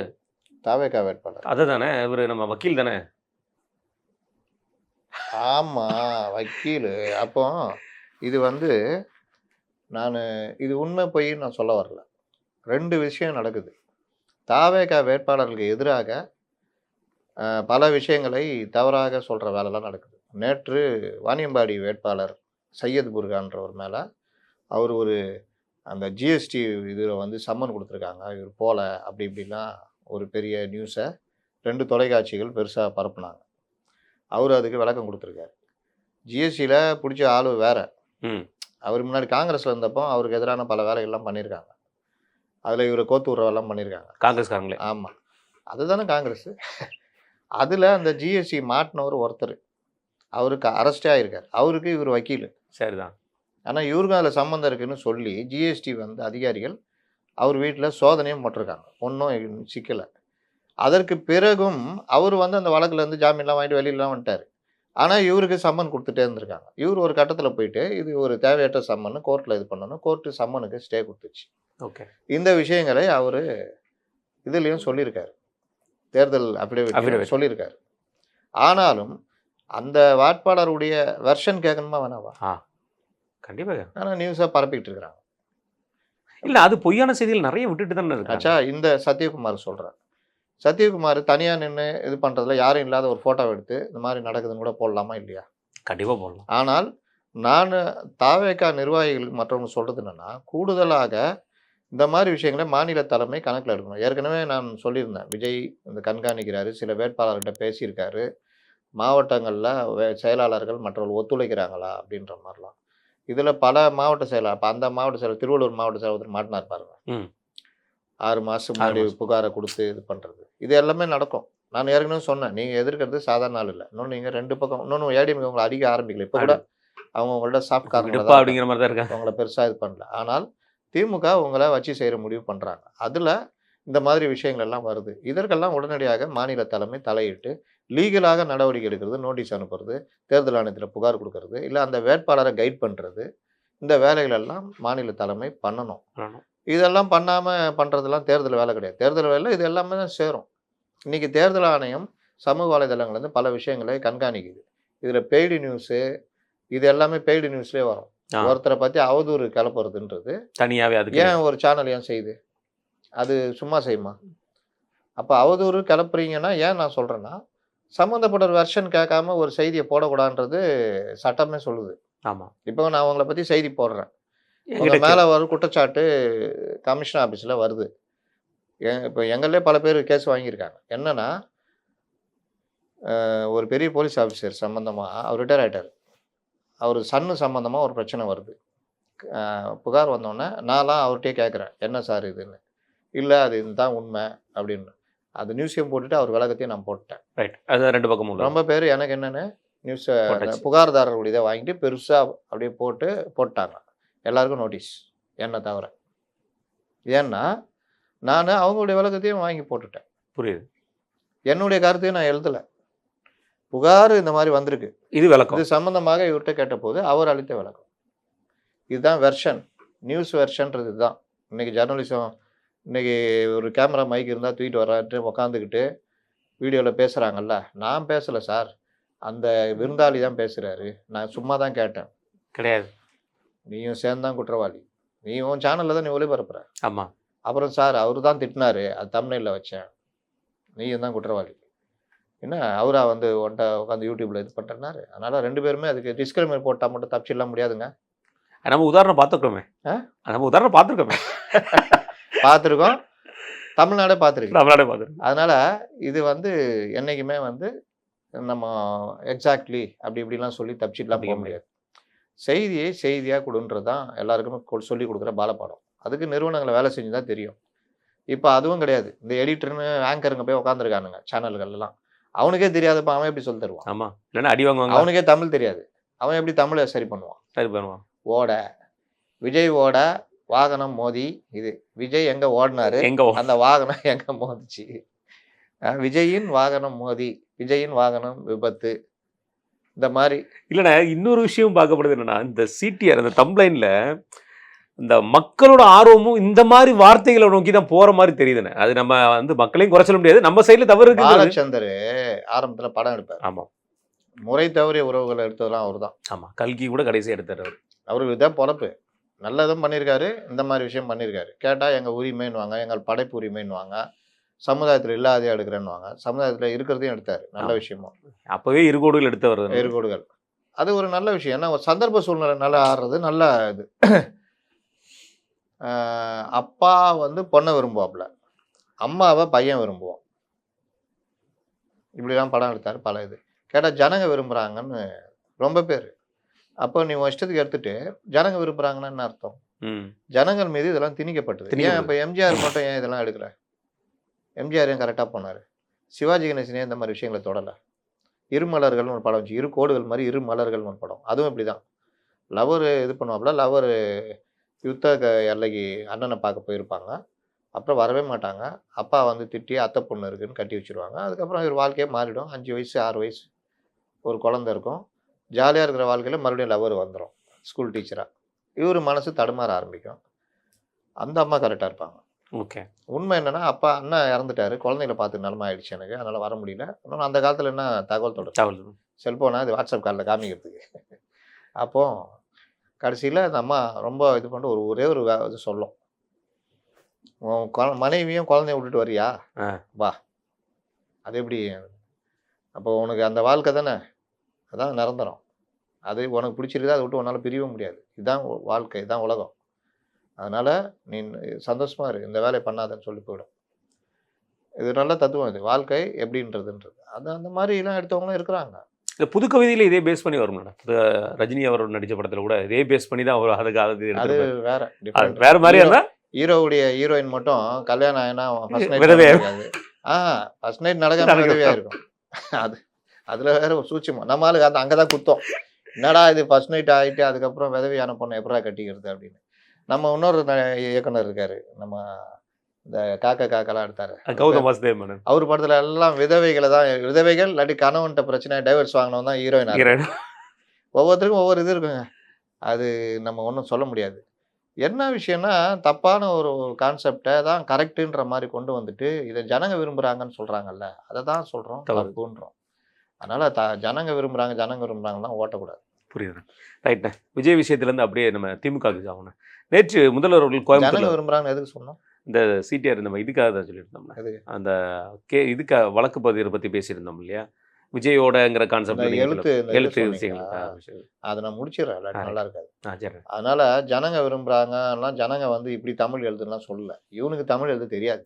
Speaker 2: தாவேகா வேட்பாளர்.
Speaker 1: அதை தானே இவர் நம்ம வக்கீல் தானே.
Speaker 2: ஆமாம், வக்கீல். அப்போ இது வந்து நான் இது உண்மை பொய்ன்னு நான் சொல்ல வரல. 2 விஷயம் நடக்குது. தாவேகா வேட்பாளர்களுக்கு எதிராக பல விஷயங்களை தவறாக சொல்கிற வேலைலாம் நடக்குது. நேற்று வாணியம்பாடி வேட்பாளர் சையத் புர்கான்றவர் மேலே அவர் ஒரு அந்த ஜிஎஸ்டி இதில் வந்து சம்மன் கொடுத்துருக்காங்க, இவர் போல அப்படி இப்படிலாம் ஒரு பெரிய நியூஸை 2 தொலைக்காட்சிகள் பெருசாக பரப்புனாங்க. அவர் அதுக்கு விளக்கம் கொடுத்துருக்காரு. ஜிஎஸ்டியில் பிடிச்ச ஆள் வேறு.
Speaker 1: ம்
Speaker 2: அவர் முன்னாடி காங்கிரஸில் இருந்தப்போ அவருக்கு எதிரான பல வேலைகள்லாம் பண்ணியிருக்காங்க. அதில் இவரை கோத்து விட்றவெல்லாம் பண்ணியிருக்காங்க
Speaker 1: காங்கிரஸ்காரங்களே.
Speaker 2: ஆமாம், அதுதானே காங்கிரஸ். அதில் அந்த ஜிஎஸ்டி மாட்டினவர் ஒருத்தர், அவருக்கு அரெஸ்டே ஆகிருக்கார். அவருக்கு இவர் வக்கீல்.
Speaker 1: சரிதான்.
Speaker 2: ஆனால் இவருக்கும் அதில் சம்மந்தம் இருக்குன்னு சொல்லி ஜிஎஸ்டி வந்து அதிகாரிகள் அவர் வீட்டில் சோதனையும் போட்டிருக்காங்க, ஒன்றும் சிக்கலை. அதற்கு பிறகும் அவர் வந்து அந்த வழக்குலேருந்து ஜாமீன்லாம் வாங்கிட்டு வெளியிலாம் வந்துட்டார். ஆனால் இவருக்கு சம்மன் கொடுத்துட்டே இருந்திருக்காங்க. இவர் ஒரு கட்டத்தில் போயிட்டு இது ஒரு தேவையற்ற சம்மன், கோர்ட்டில் இது பண்ணணும், கோர்ட்டு சம்மனுக்கு ஸ்டே கொடுத்துச்சு.
Speaker 1: ஓகே,
Speaker 2: இந்த விஷயங்களை அவர் இதுலேயும் சொல்லியிருக்காரு, தேர்தல் அஃபிடேவிட் சொல்லியிருக்காரு. ஆனாலும் அந்த வேட்பாளருடைய வெர்ஷன் கேட்கணுமா வேணாவா?
Speaker 1: கண்டிப்பாக.
Speaker 2: ஆனால் நியூஸாக பரப்பிக்கிட்டு இருக்கிறாங்க.
Speaker 1: இல்லை, அது பொய்யான செய்திகள் நிறைய விட்டுட்டு தானே இருக்கு.
Speaker 2: ஆச்சா, இந்த சத்யகுமார் சொல்கிறேன். சத்யகுமார் தனியாக நின்று இது பண்ணுறதுல யாரும் இல்லாத ஒரு ஃபோட்டோவை எடுத்து இந்த மாதிரி நடக்குதுன்னு கூட போடலாமா இல்லையா?
Speaker 1: கண்டிப்பாக போடலாம்.
Speaker 2: ஆனால் நான் தாவேகா நிர்வாகிகளுக்கு மற்றவங்க சொல்கிறது என்னென்னா, கூடுதலாக இந்த மாதிரி விஷயங்களை மாநில தலைமை கணக்கில் எடுக்கணும். ஏற்கனவே நான் சொல்லியிருந்தேன், விஜய் இந்த கண்காணிக்கிறாரு, சில வேட்பாளர்கிட்ட பேசியிருக்காரு, மாவட்டங்களில் செயலாளர்கள் மற்றவர்கள் ஒத்துழைக்கிறாங்களா அப்படின்ற மாதிரிலாம். இதில் பல மாவட்ட செயலாளர், இப்போ அந்த மாவட்ட செயலர் திருவள்ளூர் மாவட்ட செயலர் மாட்டினார் பாருங்க, 6 மாதம் முன்னாடி புகாரை கொடுத்து இது பண்ணுறது, இது எல்லாமே நடக்கும். நான் ஏற்கனவே சொன்னேன், நீங்கள் எதிர்க்கிறது சாதாரண ஆள் இல்லை. இன்னொன்று நீங்கள் 2 பக்கம், இன்னொன்று ஏடிஎம்கே உங்களை அடிக்க ஆரம்பிக்கல. இப்போ கூட அவங்க உங்கள்ட்ட சாஃப்ட் கார்னர்
Speaker 1: அப்படிங்கிற மாதிரி தான் இருக்காங்க,
Speaker 2: அவங்கள பெருசாக இது பண்ணல. ஆனால் திமுக உங்களை வச்சு செய்கிற முடிவு பண்ணுறாங்க. அதில் இந்த மாதிரி விஷயங்கள் எல்லாம் வருது. இதற்கெல்லாம் உடனடியாக மாநில தலைமை தலையிட்டு லீகலாக நடவடிக்கை எடுக்கிறது, நோட்டீஸ் அனுப்புறது, தேர்தல் ஆணையத்தில் புகார் கொடுக்கறது, இல்லை அந்த வேட்பாளரை கைட் பண்ணுறது, இந்த வேலைகள் எல்லாம் மாநில தலைமை பண்ணணும். இதெல்லாம் பண்ணாமல் பண்ணுறதுலாம் தேர்தல் வேலை கிடையாது. தேர்தல் வேலை இது எல்லாமே தான் சேரும். இன்றைக்கி தேர்தல் ஆணையம் சமூக வலைதளங்கள்லேருந்து பல விஷயங்களை கண்காணிக்குது. இதில் பெய்டு நியூஸு, இது எல்லாமே பெய்டு நியூஸ்லேயே வரும். ஒருத்தரை பற்றி அவதூறு கிளப்புறதுன்றது
Speaker 1: தனியாகவே அதுக்கு
Speaker 2: ஏன் ஒரு சேனல் ஏன் செய்யுது? அது சும்மா செய்யுமா? அப்போ அவதூறு கிளப்புறீங்கன்னா ஏன் நான் சொல்கிறேன்னா, சம்மந்தப்பட்ட ஒரு வெர்ஷன் கேட்காம ஒரு செய்தியை போடக்கூடாதுன்றது சட்டமே சொல்லுது.
Speaker 1: ஆமாம்.
Speaker 2: இப்போ நான் அவங்கள பற்றி செய்தி போடுறேன், மேலே வரும் குற்றச்சாட்டு கமிஷன் ஆஃபீஸில் வருது. இப்போ எங்களே பல பேர் கேஸ் வாங்கியிருக்காங்க. என்னென்னா, ஒரு பெரிய போலீஸ் ஆஃபீஸர் சம்மந்தமாக அவர் ரிட்டையர் ஆகிட்டார். அவர் சன்னு சம்மந்தமாக ஒரு பிரச்சனை வருது. புகார் வந்தோடனே நான்லாம் அவர்கிட்டே கேட்குறேன், என்ன சார் இதுன்னு. இல்லை அது இதுதான் உண்மை அப்படின்னு. அது நியூஸையும் போட்டுட்டு அவர் விளக்கத்தையும் நான் போட்டேன்.
Speaker 1: ரைட், அது 2 பக்கமும்
Speaker 2: ரொம்ப பேர் எனக்கு என்னென்னு நியூஸை புகார்தாரர்களுடைய இதை வாங்கிட்டு பெருசாக அப்படியே போட்டாங்க. எல்லாருக்கும் நோட்டீஸ், என்னை தவிர. ஏன்னா நான் அவங்களுடைய விளக்கத்தையும் வாங்கி போட்டுட்டேன்.
Speaker 1: புரியுது.
Speaker 2: என்னுடைய கருத்தையும் நான் எழுதலை. புகார் இந்த மாதிரி வந்திருக்கு,
Speaker 1: இது விளக்கம்,
Speaker 2: இது சம்பந்தமாக இவர்கிட்ட கேட்ட போது அவர் அளித்த விளக்கம். இதுதான் வெர்ஷன், நியூஸ் வெர்ஷன்றது இதுதான். இன்னைக்கு ஜெர்னலிசம் இன்னைக்கு ஒரு கேமரா மைக் இருந்தால் தூக்கிட்டு வராட்டு உக்காந்துக்கிட்டு வீடியோவில் பேசுகிறாங்கல்ல, நான் பேசலை சார், அந்த விருந்தாளி தான் பேசுகிறாரு, நான் சும்மா தான் கேட்டேன்.
Speaker 1: கிடையாது.
Speaker 2: நீயும் சேர்ந்து தான் குற்றவாளி, நீ உன் சேனலில் தான் நீ ஒளிபரப்புற.
Speaker 1: ஆமாம்.
Speaker 2: அப்புறம் சார் அவர் தான் திட்டினாரு, அது தம்ப்நெயில்ல வச்சேன், நீயும் தான் குற்றவாளி. என்ன அவரா வந்து ஒன்ட்ட உட்காந்து யூடியூப்ல இது பண்ணுறனாரு. அதனால் 2 பேருமே அதுக்கு டிஸ்க்ளைமர் போட்டால் மட்டும் தப்பிச்சிடலாம் முடியாதுங்க.
Speaker 1: நம்ம உதாரணம் பார்த்துருக்கோமே. நம்ம உதாரணம் பார்த்துருக்கோமே.
Speaker 2: பார்த்துருக்கோம், தமிழ்நாடே பார்த்துருக்கு.
Speaker 1: தமிழ்நாடே பார்த்துருக்கோம்.
Speaker 2: அதனால் இது வந்து என்றைக்குமே வந்து நம்ம எக்ஸாக்ட்லி அப்படி இப்படிலாம் சொல்லி தப்பிச்சிடலாம் போக முடியாது. செய்தியை செய்தியாக கொடுன்றது தான் எல்லாருக்குமே சொல்லி கொடுக்குற பாலப்பாடம். அதுக்கு நிறுவனங்களை வேலை செஞ்சு தான் தெரியும். இப்போ அதுவும் கிடையாது. இந்த எடிட்டர்னு ஆங்கருங்க போய் உட்காந்துருக்கானுங்க சேனல்கள்லாம், அவனுக்கே தெரியாதப்ப அவன் எப்படி சொல்லி தருவான்?
Speaker 1: ஆமாம், இல்லைன்னா அடி வாங்குவாங்க.
Speaker 2: அவனுக்கே தமிழ் தெரியாது, அவன் எப்படி தமிழை சரி பண்ணுவான்?
Speaker 1: சரி பண்ணுவான்.
Speaker 2: ஓட விஜய் ஓட வாகனம் மோதி, இது விஜய் எங்கே ஓடினாரு,
Speaker 1: எங்கே
Speaker 2: அந்த வாகனம் எங்கே மோதிச்சு, விஜயின் வாகனம் மோதி, விஜயின் வாகனம் விபத்து, இந்த மாதிரி.
Speaker 1: இல்லைண்ணா, இன்னொரு விஷயம் பார்க்கப்படுது என்னன்னா, இந்த சிடிஆர் அந்த தம்ப்லைன்ல இந்த மக்களோட ஆர்வமும் இந்த மாதிரி வார்த்தைகளை நோக்கி தான் போற மாதிரி தெரியுதுண்ணே. அது நம்ம வந்து மக்களையும் குறை சொல்ல முடியாது, நம்ம சைட்ல தவறு இருக்கு.
Speaker 2: பாலச்சந்தர் ஆரம்பத்தில் படம் எடுப்பார்.
Speaker 1: ஆமா,
Speaker 2: முறை தவறிய உறவுகளை எடுத்ததெல்லாம் அவர் தான்.
Speaker 1: ஆமா, கல்கி கூட கடைசி எடுத்தார் அவர்.
Speaker 2: அவருக்கு இதான் பொழப்பு. நல்லதும் பண்ணியிருக்காரு, இந்த மாதிரி விஷயம் பண்ணியிருக்காரு. கேட்டால் எங்கள் உரிமைன்னுவாங்க, எங்கள் படைப்பு உரிமைன்னுவாங்க, சமுதாயத்தில் இல்லாதையா எடுக்கிறேன்னுவாங்க. சமுதாயத்தில் இருக்கிறதையும் எடுத்தார், நல்ல விஷயமும்.
Speaker 1: அப்பவே இருகோடுகள் எடுத்தவர்.
Speaker 2: இருகோடுகள் அது ஒரு நல்ல விஷயம். ஏன்னா ஒரு சந்தர்ப்ப சூழ்நிலை நல்லா ஆடுறது நல்ல இது. அப்பா வந்து பொண்ணை விரும்புவாப்புல, அம்மாவை பையன் விரும்புவோம். இப்படிலாம் படம் எடுத்தார். பல இது கேட்டால் ஜனங்க விரும்புகிறாங்கன்னு ரொம்ப பேர். அப்போ நீ இஷ்டத்துக்கு எடுத்துட்டு ஜனங்க விரும்புகிறாங்கன்னா என்ன அர்த்தம்? ஜனங்கள் மீது இதெல்லாம் திணிக்கப்பட்டது. ஏன் இப்போ எம்ஜிஆர் மட்டும் ஏன் இதெல்லாம் எடுக்கல? எம்ஜிஆர் ஏன் கரெக்டாக போனார்? சிவாஜி கணேசனே இந்த மாதிரி விஷயங்களை தொடலை. இருமலர்கள்னு ஒரு படம் வச்சு, இரு கோடுகள் மாதிரி இரு மலர்கள்னு ஒரு படம், அதுவும் இப்படி தான். லவர் இது பண்ணுவாப்புல, லவர் யுத்த எல்லைக்கு அண்ணனை பார்க்க போயிருப்பாங்க, அப்புறம் வரவே மாட்டாங்க. அப்பா வந்து திட்டி அத்தை பொண்ணு இருக்குன்னு கட்டி வச்சுருவாங்க. அதுக்கப்புறம் இவர் வாழ்க்கையே மாறிடும். 5 வயசு 6 வயசு ஒரு குழந்தை இருக்கும். ஜாலியாக இருக்கிற வாழ்க்கையில் மறுபடியும் லவர் வந்துடும் ஸ்கூல் டீச்சராக. இவர் மனசு தடுமாற ஆரம்பிக்கும். அந்த அம்மா கரெக்டாக இருப்பாங்க.
Speaker 1: ஓகே.
Speaker 2: உண்மை என்னென்னா, அப்பா அண்ணன் இறந்துட்டாரு, குழந்தைங்கள பார்த்து நிலமை ஆயிடுச்சு எனக்கு, அதனால் வர முடியல. இன்னொன்று அந்த காலத்தில் என்ன தகவல் தொடர்பு, செல்ஃபோனா இது வாட்ஸ்அப் காலில் காமிக்கிறதுக்கு. அப்போது கடைசியில் அந்த அம்மா ரொம்ப இது பண்ணிட்டு ஒரே ஒரு இது சொல்லும், உன் மனைவியும் குழந்தைய விட்டுட்டு வரியா வா. அது எப்படி? அப்போ உனக்கு அந்த வாழ்க்கை தானே, அதான் நிரந்தரம், அது உனக்கு பிடிச்சிருக்குதா, அதை விட்டு உன்னால் பிரியவும் முடியாது. இதுதான் வாழ்க்கை, இதுதான் உலகம். அதனால் நீ சந்தோஷமாக இரு, இந்த வேலையை பண்ணாதன்னு சொல்லி போயிடும். இது நல்ல தத்துவம். இது வாழ்க்கை எப்படின்றதுன்றது அது அந்த மாதிரிலாம் எடுத்தவங்களும் இருக்கிறாங்க.
Speaker 1: இந்த புது கவிதையில் இதே பேஸ் பண்ணி வரும். ரஜினி அவர் நடித்த படத்தில் கூட இதே பேஸ் பண்ணி தான் அவர் அதுக்கு
Speaker 2: அது வேற
Speaker 1: வேற மாதிரி இருந்தால்
Speaker 2: ஹீரோவுடைய ஹீரோயின் மட்டும் கல்யாணம் ஆயினா ஃபர்ஸ்ட் நைட் நடக்காது. ஃபர்ஸ்ட் நைட் நடக்காம விதவையாக இருக்கும். அது அதில் வேற ஒரு சூட்சமா. நம்ம ஆளுக்கு அது அங்கே தான் குத்தம். என்னடா இது ஃபர்ஸ்ட் நைட் ஆகிட்டு அதுக்கப்புறம் விதவையான பொண்ணை எப்படா கட்டிக்கிறது அப்படின்னு. நம்ம இன்னொரு இயக்குனர் இருக்காரு, நம்ம இந்த காக்கெல்லாம் எடுத்தாரு,
Speaker 1: கௌதம் வாசுதேவ் மேனன்.
Speaker 2: அவர் படத்துல எல்லாம் விதவைகளை தான், விதவைகள் இல்லாட்டி கணவன்ட்ட பிரச்சனை டைவர்ஸ் வாங்கினவன் தான் ஹீரோயின். ஒவ்வொருத்தருக்கும் ஒவ்வொரு இது இருக்குங்க, அது நம்ம ஒன்றும் சொல்ல முடியாது. என்ன விஷயம்னா, தப்பான ஒரு கான்செப்டை தான் கரெக்டுன்ற மாதிரி கொண்டு வந்துட்டு இதை ஜனங்க விரும்புகிறாங்கன்னு சொல்கிறாங்கல்ல, அதை தான் சொல்கிறோம் தப்புன்றோம். அதனால் ஜனங்க விரும்புகிறாங்கலாம் ஓட்டக்கூடாது.
Speaker 1: புரியுது. ரைட்ண்ணே. விஜய் விஷயத்துலேருந்து அப்படியே நம்ம திமுகவுக்கு ஆகணும். நேற்று முதல்வர் அவர்கள் கோயம்புத்தூர்
Speaker 2: ஜனங்க விரும்புகிறாங்கன்னு எதுக்கு சொன்னோம்?
Speaker 1: இந்த சிடிஆர் நம்ம இதுக்காக தான் சொல்லியிருந்தோம்ல, அந்த இதுக்காக வழக்கு பதிவை பற்றி பேசியிருந்தோம் இல்லையா, விஜயோடங்கிற கான்செப்ட் எழுத்து விஷயங்கள்.
Speaker 2: அதை நான் முடிச்சிடறேன், நல்லா இருக்காது.
Speaker 1: சரி.
Speaker 2: அதனால ஜனங்க விரும்புகிறாங்கலாம், ஜனங்க வந்து இப்படி தமிழ் எழுதுலாம் சொல்லல, இவனுக்கு தமிழ் எழுத தெரியாது.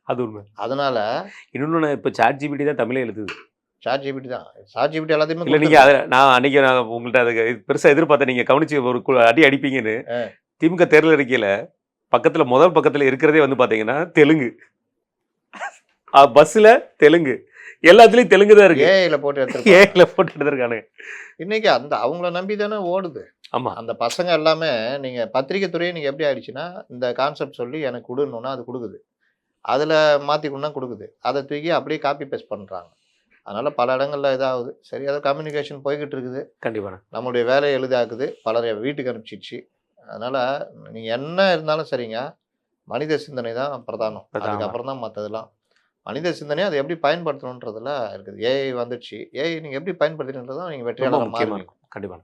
Speaker 1: அது உண்மை.
Speaker 2: அதனால
Speaker 1: இன்னொன்று இப்போ சாட்ஜிபிடி தான் தமிழே எழுதுது.
Speaker 2: சாட்ஜிபிடி தான், சாட்ஜிபிடி எல்லாத்தையுமே
Speaker 1: இல்லை. நீங்கள் அதை நான் அன்றைக்கி உங்கள்கிட்ட அதுக்கு பெருசாக எதிர்பார்த்தேன், நீங்கள் கவனிச்சு ஒரு அடிப்பீங்கன்னு. திமுக தேர்தல் அறிக்கையில் பக்கத்தில் முதல் பக்கத்தில் இருக்கிறதே வந்து பார்த்தீங்கன்னா தெலுங்கு, பஸ்ஸில் தெலுங்கு, எல்லாத்துலேயும் தெலுங்கு தான் இருக்கு.
Speaker 2: ஏஐல போட்டு
Speaker 1: எடுத்துருக்கானுங்க.
Speaker 2: இன்னைக்கு அந்த அவங்கள நம்பி தானே ஓடுது.
Speaker 1: ஆமாம்,
Speaker 2: அந்த பசங்க எல்லாமே. நீங்கள் பத்திரிகை துறையை நீங்கள் எப்படி ஆயிடுச்சுன்னா, இந்த கான்செப்ட் சொல்லி எனக்கு கொடுணுன்னா அது கொடுக்குது, அதில் மாற்றிக்கணுன்னா கொடுக்குது, அதை தூக்கி அப்படியே காப்பி பேஸ்ட் பண்ணுறாங்க. அதனால் பல இடங்களில் இதாகுது. சரி, அதை கம்யூனிகேஷன் போய்கிட்டு இருக்குது.
Speaker 1: கண்டிப்பாக நம்மளுடைய
Speaker 2: வேலையை எளிதாக்குது, பலரை வீட்டுக்கு அனுப்பிச்சிடுச்சு. அதனால் நீங்கள் என்ன இருந்தாலும் சரிங்க, மனித சிந்தனை தான் பிரதானம். அதுக்கப்புறம் தான் மற்றதெல்லாம். மனித சிந்தனையை அதை எப்படி பயன்படுத்தணுன்றதுல இருக்குது. ஏஐ வந்துடுச்சு. ஏஐ நீங்கள் எப்படி பயன்படுத்துறீன்றது தான் நீங்கள்
Speaker 1: ரொம்ப
Speaker 2: வெற்றியாளராக
Speaker 1: முக்கியமாக
Speaker 2: மாறுவீங்க.
Speaker 1: இருக்கும். கண்டிப்பாக.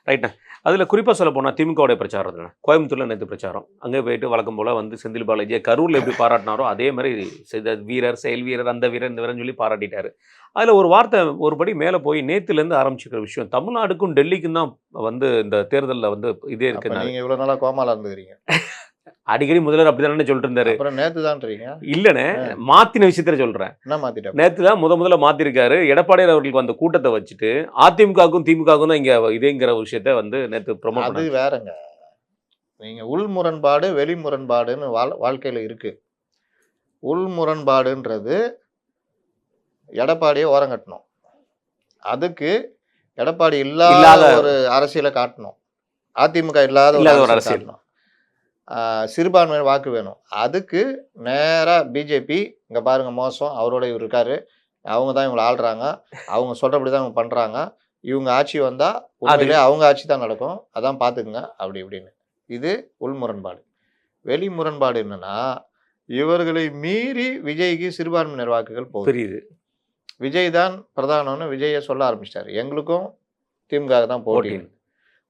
Speaker 1: ரைட்ண்ணா. அதில் குறிப்பாக சொல்ல போனால் திமுகவுடைய பிரச்சாரம் தானே கோயம்புத்தூரில் நேற்று பிரச்சாரம். அங்கே போயிட்டு வழக்கம் போல் வந்து செந்தில் பாலாஜியை கரூரில் எப்படி பாராட்டினாரோ அதே மாதிரி செய்த வீரர், செயல் வீரர், அந்த வீரர், இந்த வீரர்னு சொல்லி பாராட்டிட்டாரு. அதில் ஒரு வார்த்தை ஒருபடி மேலே போய் நேற்றுலேருந்து ஆரம்பிச்சிருக்கிற விஷயம் தமிழ்நாடுக்கும் டெல்லிக்கும் தான் வந்து இந்த தேர்தலில் வந்து இதே
Speaker 2: அப்ப
Speaker 1: இருக்குன்னு
Speaker 2: நீங்க இவ்வளவு நாளா கோமால இருந்துக்கிறீங்க.
Speaker 1: அடிக்கடி முதல்வர் அப்படிதானே சொல்லிட்டு இருந்தாரு.
Speaker 2: அப்புறம் நேத்து தான்றீங்க.
Speaker 1: இல்லைண்ணே, மாத்தின விஷயத்துல சொல்றேன்.
Speaker 2: என்ன மாத்திட்டா?
Speaker 1: நேற்று தான் முதல்ல மாத்திருக்காரு. எடப்பாடியார் அவர்களுக்கு அந்த கூட்டத்தை வச்சுட்டு அதிமுகவுக்கும் திமுகவுக்கும் தான் இங்க இதேங்கிற விஷயத்த வந்து நேற்று ப்ரொமோட்
Speaker 2: அது வேறங்க. நீங்க உள் முரண்பாடு, வெளி முரண்பாடுன்னு வாழ்க்கையில இருக்கு. உள் முரண்பாடுன்றது எடப்பாடியை ஓரங்கட்டணும். அதுக்கு எடப்பாடி இல்லாத ஒரு அரசியலை காட்டணும். அதிமுக இல்லாத ஒரு அரசியல் காட்டணும். சிறுபான்மையினர் வாக்கு வேணும். அதுக்கு நேராக பிஜேபி இங்கே பாருங்க மோசம், அவரோட இவர் இருக்காரு, அவங்க தான் இவங்களை ஆள்றாங்க, அவங்க சொல்கிறபடி தான் இவங்க பண்ணுறாங்க, இவங்க ஆட்சி வந்தால் உண்மையிலே அவங்க ஆட்சி தான் நடக்கும், அதான் பார்த்துக்குங்க அப்படி இப்படின்னு. இது உள் முரண்பாடு. வெளி முரண்பாடு என்னன்னா, இவர்களை மீறி விஜய்க்கு சிறுபான்மையினர் வாக்குகள் போகுது. விஜய் தான் பிரதானம்னு விஜயை சொல்ல ஆரம்பிச்சிட்டாரு. எங்களுக்கும் திமுக தான் போட்டி.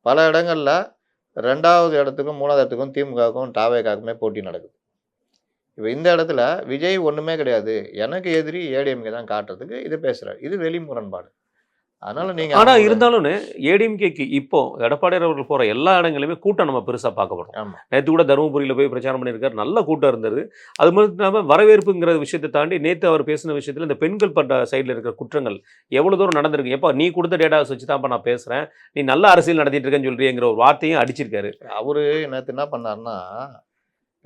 Speaker 2: பல இடங்கள்ல 2வது இடத்துக்கும் 3வது இடத்துக்கும் திமுகவுக்கும் தாவேகாவுக்குமே போட்டி நடக்குது. இப்போ இந்த இடத்துல விஜய் ஒன்றுமே கிடையாது, எனக்கு எதிரி ஏடிஎம்கே தான் காட்டுறதுக்கு இது பேசுகிறார். இது வெளி முரண்பாடு. அதனால நீங்கள்
Speaker 1: ஆனால் இருந்தாலும் ஏடிஎம்கேக்கு இப்போ எடப்பாடியார் அவர்கள் போகிற எல்லா இடங்களுமே கூட்டம் நம்ம பெருசாக பார்க்கப்படுறோம்.
Speaker 2: ஆமாம்.
Speaker 1: நேற்று கூட தருமபுரியில் போய் பிரச்சாரம் பண்ணியிருக்காரு, நல்ல கூட்டம் இருந்தது. அது மட்டும் இல்லாமல் வரவேற்புங்கிற விஷயத்தை தாண்டி நேற்று அவர் பேசின விஷயத்தில் இந்த பெண்கள் பட்ட சைடில் இருக்கிற குற்றங்கள் எவ்வளோ தூரம் நடந்திருக்கு. எப்போ நீ கொடுத்த டேட்டாவை வச்சு தான்ப்பா நான் பேசுகிறேன், நீ நல்ல அரசியல் நடத்திட்டு இருக்கேன்னு சொல்கிறீங்கிற ஒரு வார்த்தையும் அடிச்சிருக்காரு.
Speaker 2: அவரு நேற்று என்ன பண்ணாருன்னா,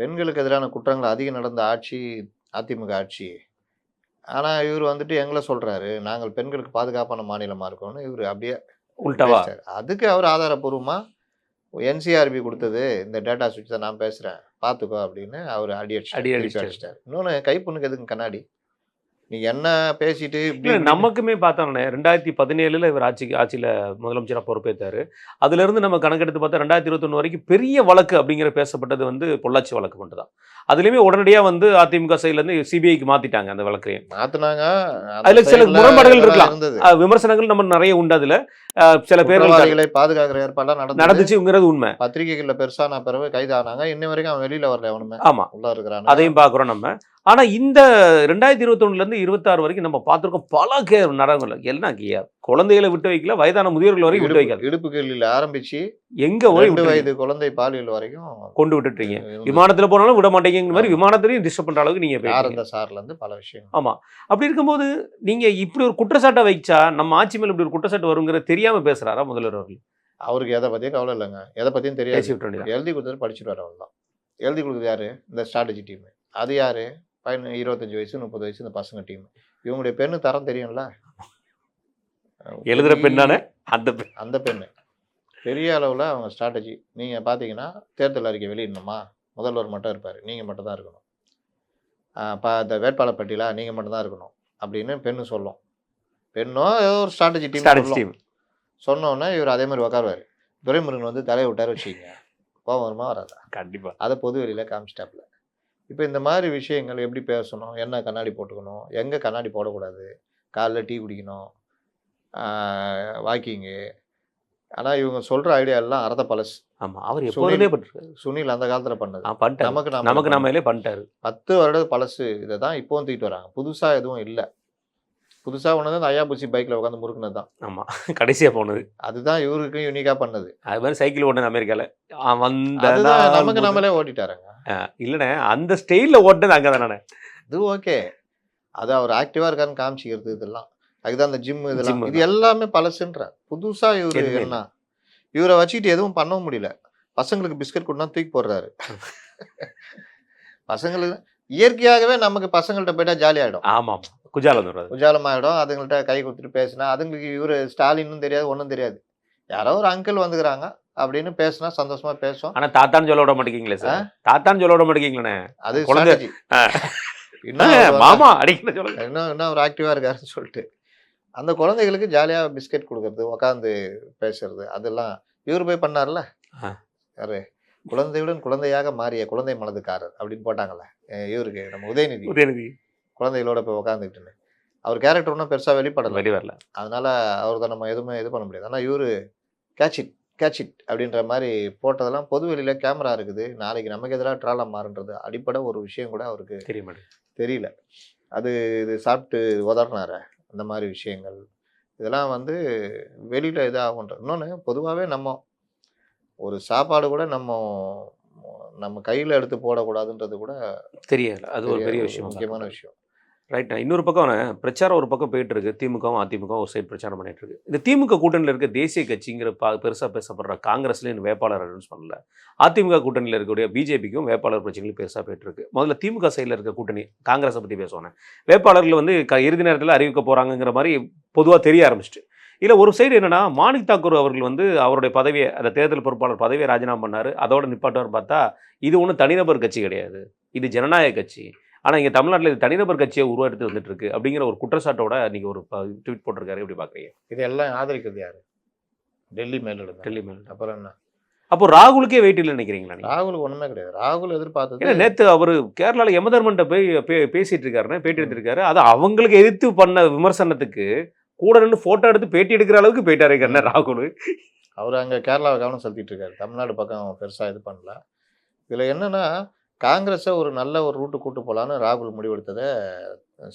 Speaker 2: பெண்களுக்கு எதிரான குற்றங்கள் அதிகம் நடந்த ஆட்சி அதிமுக ஆட்சி. ஆனால் இவர் வந்துட்டு எங்களை சொல்கிறாரு, நாங்கள் பெண்களுக்கு பாதுகாப்பான மாநிலமாக இருக்கோம்னு இவர் அப்படியே
Speaker 1: உள்டாவா.
Speaker 2: அதுக்கு அவர் ஆதாரப்பூர்வமாக என்சிஆர்பி கொடுத்தது இந்த டேட்டா சுவிட்ச் தான் நான் பேசுகிறேன் பார்த்துக்கோ அப்படின்னு அவர் அடி அடிச்சிட்டார். இன்னொன்று கைப்புண்ணுக்கு எதுக்கு கண்ணாடி? நீ என்ன பேசிட்டு
Speaker 1: நமக்குமே பார்த்தோம்னே 2017 இவர் ஆட்சியில் முதலமைச்சராக பொறுப்பேற்றாரு. அதுலேருந்து நம்ம கணக்கெடுத்து பார்த்தா 2021 வரைக்கும் பெரிய வழக்கு அப்படிங்கிற பேசப்பட்டது வந்து பொள்ளாச்சி வழக்கு மட்டும் தான். அதுலேயுமே உடனடியாக வந்து அதிமுக சைட்லேருந்து சிபிஐக்கு மாற்றிட்டாங்க. அந்த வழக்கையும் மாற்றினாங்க. அதில் சில முரண்பாடுகள் இருக்கலாம், விமர்சனங்கள் நம்ம நிறைய உண்டு. அதில் சில பேர்களை
Speaker 2: பாதுகாக்கிற ஏற்பாடுலாம்
Speaker 1: நடந்துச்சுங்கிறது உண்மை.
Speaker 2: பத்திரிகைகளில் பெருசான பிறகு கைது ஆனாங்க. இன்ன வரைக்கும் அவன் வெளியில் வரல. அவனுமே
Speaker 1: ஆமாம்
Speaker 2: உள்ள இருக்கிறான்.
Speaker 1: அதையும் பார்க்குறோம் நம்ம. ஆனால் இந்த 2021 26 வரைக்கும் நம்ம பார்த்துருக்கோம் பல நடங்கள். எல்லாம் குழந்தைகளை விட்டு வைக்கல, வயதான முதியோர்கள் வரைக்கும் விட்டு வைக்கல.
Speaker 2: இடுப்பு கேள்வியில் ஆரம்பிச்சு
Speaker 1: எங்க 2
Speaker 2: வயது குழந்தை பாலியல் வரைக்கும்
Speaker 1: கொண்டு விட்டுட்டீங்க. விமானத்துல போனாலும் விட மாட்டேங்கிற மாதிரி விமானத்திலையும் டிஸ்டர்ப் பண்ற அளவுக்கு நீங்க
Speaker 2: சார்ல இருந்து பல விஷயம்.
Speaker 1: ஆமா. அப்படி இருக்கும்போது நீங்க இப்படி ஒரு குற்றச்சாட்டை வைச்சா நம்ம ஆட்சி மேல இப்படி ஒரு குற்றச்சாட்டு வருங்கிற தெரியாம பேசுறாரா முதல்வர் அவர்கள்?
Speaker 2: அவருக்கு எதை பத்தியும் கவலை இல்லைங்க, எதை பத்தியும் தெரியாது. எழுதி கொடுத்தது படிச்சுட்டு அவ்வளவுதான். எழுதி கொடுக்குறது யாரு? இந்த ஸ்ட்ராட்டஜி டீம். அது யாரு? 25 வயசு 30 வயசு இந்த பசங்க டீம். இவங்களுடைய பெண்ணு தரம் தெரியும்ல,
Speaker 1: எழுதுற பெண்ணான
Speaker 2: அந்த பெண்ணு பெரிய அளவில் அவங்க ஸ்ட்ராட்டஜி. நீங்கள் பார்த்தீங்கன்னா தேர்தல் அறிக்கை வெளியிடணுமா, முதல்வர் மட்டும் இருப்பார், நீங்கள் மட்டும் தான் இருக்கணும். இந்த வேட்பாளர் பட்டியலாக நீங்கள் மட்டும் தான் இருக்கணும் அப்படின்னு பெண்ணு சொல்லும். பெண்ணோ ஏதோ ஒரு ஸ்ட்ராட்டஜி டீம் சொன்னோன்னே இவர் அதே மாதிரி உட்காருவார். துரைமுருகன் வந்து தலையை விட்டார் வச்சுக்கிங்க, கோபம் வருமா வராதா?
Speaker 1: கண்டிப்பாக.
Speaker 2: அதை பொது வெளியில் காமிச்சிட்டாப்புல. இப்போ இந்த மாதிரி விஷயங்கள் எப்படி பேசணும், என்ன கண்ணாடி போட்டுக்கணும், எங்கே கண்ணாடி போடக்கூடாது, காலைல டீ குடிக்கணும், வாக்கிங்கு. ஆனால் இவங்க சொல்கிற ஐடியா எல்லாம் அறத பழசு.
Speaker 1: ஆமாம், அவர் எப்போதுமே
Speaker 2: சுனில் அந்த காலத்தில் பண்ணது
Speaker 1: நமக்கு நாமளே பண்ணிட்டாரு.
Speaker 2: 10 வருட பழசு. இதை தான் இப்போவும் தூக்கிட்டு வராங்க. புதுசாக எதுவும் இல்லை. புதுசாக ஒன்று தான் ஐயாபுசி பைக்கில் உட்காந்து முறுக்குனது தான்.
Speaker 1: ஆமாம், கடைசியாக போனது அதுதான்.
Speaker 2: இவருக்கும் யூனிக்காக பண்ணது.
Speaker 1: அது மாதிரி சைக்கிள் ஓட்டுனது அமெரிக்காவில்
Speaker 2: நமக்கு நம்மளே ஓட்டிட்டாருங்க.
Speaker 1: இல்லைண்ணே, அந்த ஸ்டைலில் ஓட்டுனது அங்கே தானே.
Speaker 2: இது ஓகே, அது அவர் ஆக்டிவாக இருக்காருன்னு காமிச்சிக்கிறது. இதெல்லாம் அதுதான் அந்த ஜிம். இதெல்லாம் இது எல்லாமே பழசுன்ற. புதுசாக இவரு என்ன, இவரை வச்சுக்கிட்டு எதுவும் பண்ணவும் முடியல. பசங்களுக்கு பிஸ்கட் கொடுத்தா தூக்கி போடுறாரு. பசங்களுக்கு இயற்கையாகவே நமக்கு பசங்கள்கிட்ட போயிட்டா ஜாலி ஆகிடும்.
Speaker 1: ஆமாம், குஜாலம் ஆகிடும். அதுங்கள்ட்ட கை கொடுத்துட்டு பேசினா அதுங்களுக்கு இவர் ஸ்டாலின்னு தெரியாது, ஒன்றும் தெரியாது. யாரோ ஒரு அங்கிள் வந்துக்கிறாங்க அப்படின்னு பேசினா சந்தோஷமா பேசும். ஆனால் தாத்தான்னு சொல்ல விட மாட்டேங்கிங்களே சார், தாத்தான்னு சொல்ல விட மாட்டேங்கிங்களே.
Speaker 2: அது
Speaker 1: மாமா அடிக்கணும் சொல்லுங்க,
Speaker 2: இன்னும் ஒரு ஆக்டிவா இருக்காருன்னு சொல்லிட்டு அந்த குழந்தைகளுக்கு ஜாலியாக பிஸ்கெட் கொடுக்கறது, உட்காந்து பேசுறது, அதெல்லாம் இவர் போய் பண்ணார்ல. யாரு குழந்தையுடன் குழந்தையாக மாறிய குழந்தை மனதுக்காரர் அப்படின்னு போட்டாங்கல்ல இவருக்கு நம்ம உதயநிதி
Speaker 1: உதயநிதி
Speaker 2: குழந்தைகளோட போய் உட்காந்துக்கிட்டுன்னு அவர் கேரக்டர் ஒன்றும் பெருசாக வெளிப்படலை.
Speaker 1: வெளி வரல.
Speaker 2: அதனால அவர் தான் நம்ம எதுவுமே இது பண்ண முடியாது. ஆனால் இவர் கேட்ச் இட் அப்படின்ற மாதிரி போட்டதெல்லாம் பொது வெளியில் கேமரா இருக்குது, நாளைக்கு நமக்கு எதிராக ட்ராலம் மாறுன்றது அடிப்படை ஒரு விஷயம் கூட அவருக்கு
Speaker 1: தெரிய மாட்டேங்குது.
Speaker 2: தெரியல. அது இது சாப்பிட்டு உதறினார அந்த மாதிரி விஷயங்கள் இதெல்லாம் வந்து வெளியில் இதாகுன்ற. இன்னொன்று பொதுவாகவே நம்ம ஒரு சாப்பாடு கூட நம்ம கையில் எடுத்து போடக்கூடாதுன்றது கூட
Speaker 1: தெரியல. அது ஒரு பெரிய விஷயம்,
Speaker 2: முக்கியமான விஷயம்.
Speaker 1: ரைட். இன்னொரு பக்கம் பிரச்சாரம் ஒரு பக்கம் போயிட்டு இருக்கு, திமுகவும் அதிமுகவும் ஒரு சைடு பிரச்சாரம் பண்ணிட்டு இருக்கு. இந்த திமுக கூட்டணியில் இருக்க தேசிய கட்சிங்கிற பெருசாக பேசப்படுற காங்கிரஸ்லேயும் வேட்பாளர் அனௌன்ஸ் பண்ணல. அதிமுக கூட்டணியில் இருக்கக்கூடிய பிஜேபிக்கும் வேட்பாளர் பிரச்சனைகள் பெருசாக போயிட்டு இருக்கு. முதல்ல திமுக சைடில் இருக்க கூட்டணி காங்கிரஸை பற்றி பேசுவாங்க. வேட்பாளர்கள் வந்து இறுதி நேரத்தில் அறிவிக்க போகிறாங்கிற மாதிரி பொதுவாக தெரிய ஆரம்பிச்சிட்டு. இல்லை ஒரு சைடு என்னன்னா, மாணிக் தாக்கூர் அவர்கள் வந்து அவருடைய பதவியை, அந்த தேர்தல் பொறுப்பாளர் பதவியை ராஜினாமா பண்ணார். அதோட நிப்பாட்டுவார் பார்த்தா இது ஒன்றும் தனிநபர் கட்சி கிடையாது, இது ஜனநாயக கட்சி. ஆனால் இங்கே தமிழ்நாட்டில் இது தனிநபர் கட்சியை உருவாஎடுத்து வந்துட்டு இருக்கு அப்படிங்கிற ஒரு குற்றச்சாட்டோட நீங்கள் ஒரு ட்வீட் போட்டிருக்காரு. எப்படி பார்க்குறீங்க?
Speaker 2: இதெல்லாம் ஆதரிக்கிறது யாரு? டெல்லி மேலிடம்.
Speaker 1: டெல்லி மேல்.
Speaker 2: அப்புறம் என்ன?
Speaker 1: அப்போ ராகுலுக்கே வெயிட் இல்லை நினைக்கிறீங்களா?
Speaker 2: ராகுலுக்கு ஒன்றுமே கிடையாது. ராகுல் எதிர்பார்த்தது
Speaker 1: ஏன்னா நேற்று அவர் கேரளாவில் யமதர்மன்ட்ட போய் பேசிட்டு இருக்காருன்னா, பேட்டி எடுத்திருக்காரு. அது அவங்களுக்கு எதிர்த்து பண்ண விமர்சனத்துக்கு கூட நின்று ஃபோட்டோ எடுத்து பேட்டி எடுக்கிற அளவுக்கு போயிட்டாரு கண்ணா ராகுல்.
Speaker 2: அவர் அங்கே கேரளாவை கவனம் செலுத்திட்டு இருக்காரு, தமிழ்நாடு பக்கம் பெருசாக இது பண்ணல. இதில் என்னன்னா, காங்கிரஸை ஒரு நல்ல ஒரு ரூட்டு கூட்டு போகலான்னு ராகுல் முடிவெடுத்ததை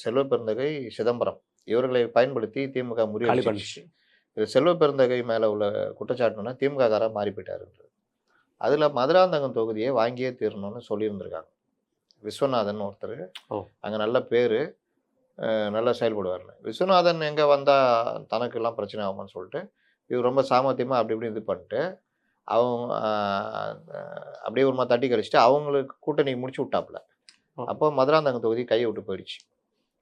Speaker 2: செல்வ பெருந்தகை, சிதம்பரம் இவர்களை பயன்படுத்தி திமுக முறியடிச்சு. இது செல்வ பெருந்தகை மேலே உள்ள குற்றச்சாட்டுனா திமுககாராக மாறி போயிட்டாருன்றது. அதில் மதுராந்தகம் தொகுதியை வாங்கியே தீரணும்னு சொல்லியிருந்திருக்காங்க. விஸ்வநாதன் ஒருத்தர், அங்கே நல்ல பேர், நல்லா செயல்படுவார்னு. விஸ்வநாதன் எங்கே வந்தால் தனக்கெல்லாம் பிரச்சனை ஆகுமான்னு சொல்லிட்டு இவர் ரொம்ப சாமர்த்தியமாக அப்படி இப்படி இது பண்ணிட்டு அவங்க அப்படியே ஒரு மாதிரி தட்டி கழிச்சிட்டு அவங்களுக்கு கூட்டணி முடிச்சு விட்டாப்புல. அப்போ மதுராந்தகம் தொகுதி கையை விட்டு போயிடுச்சு.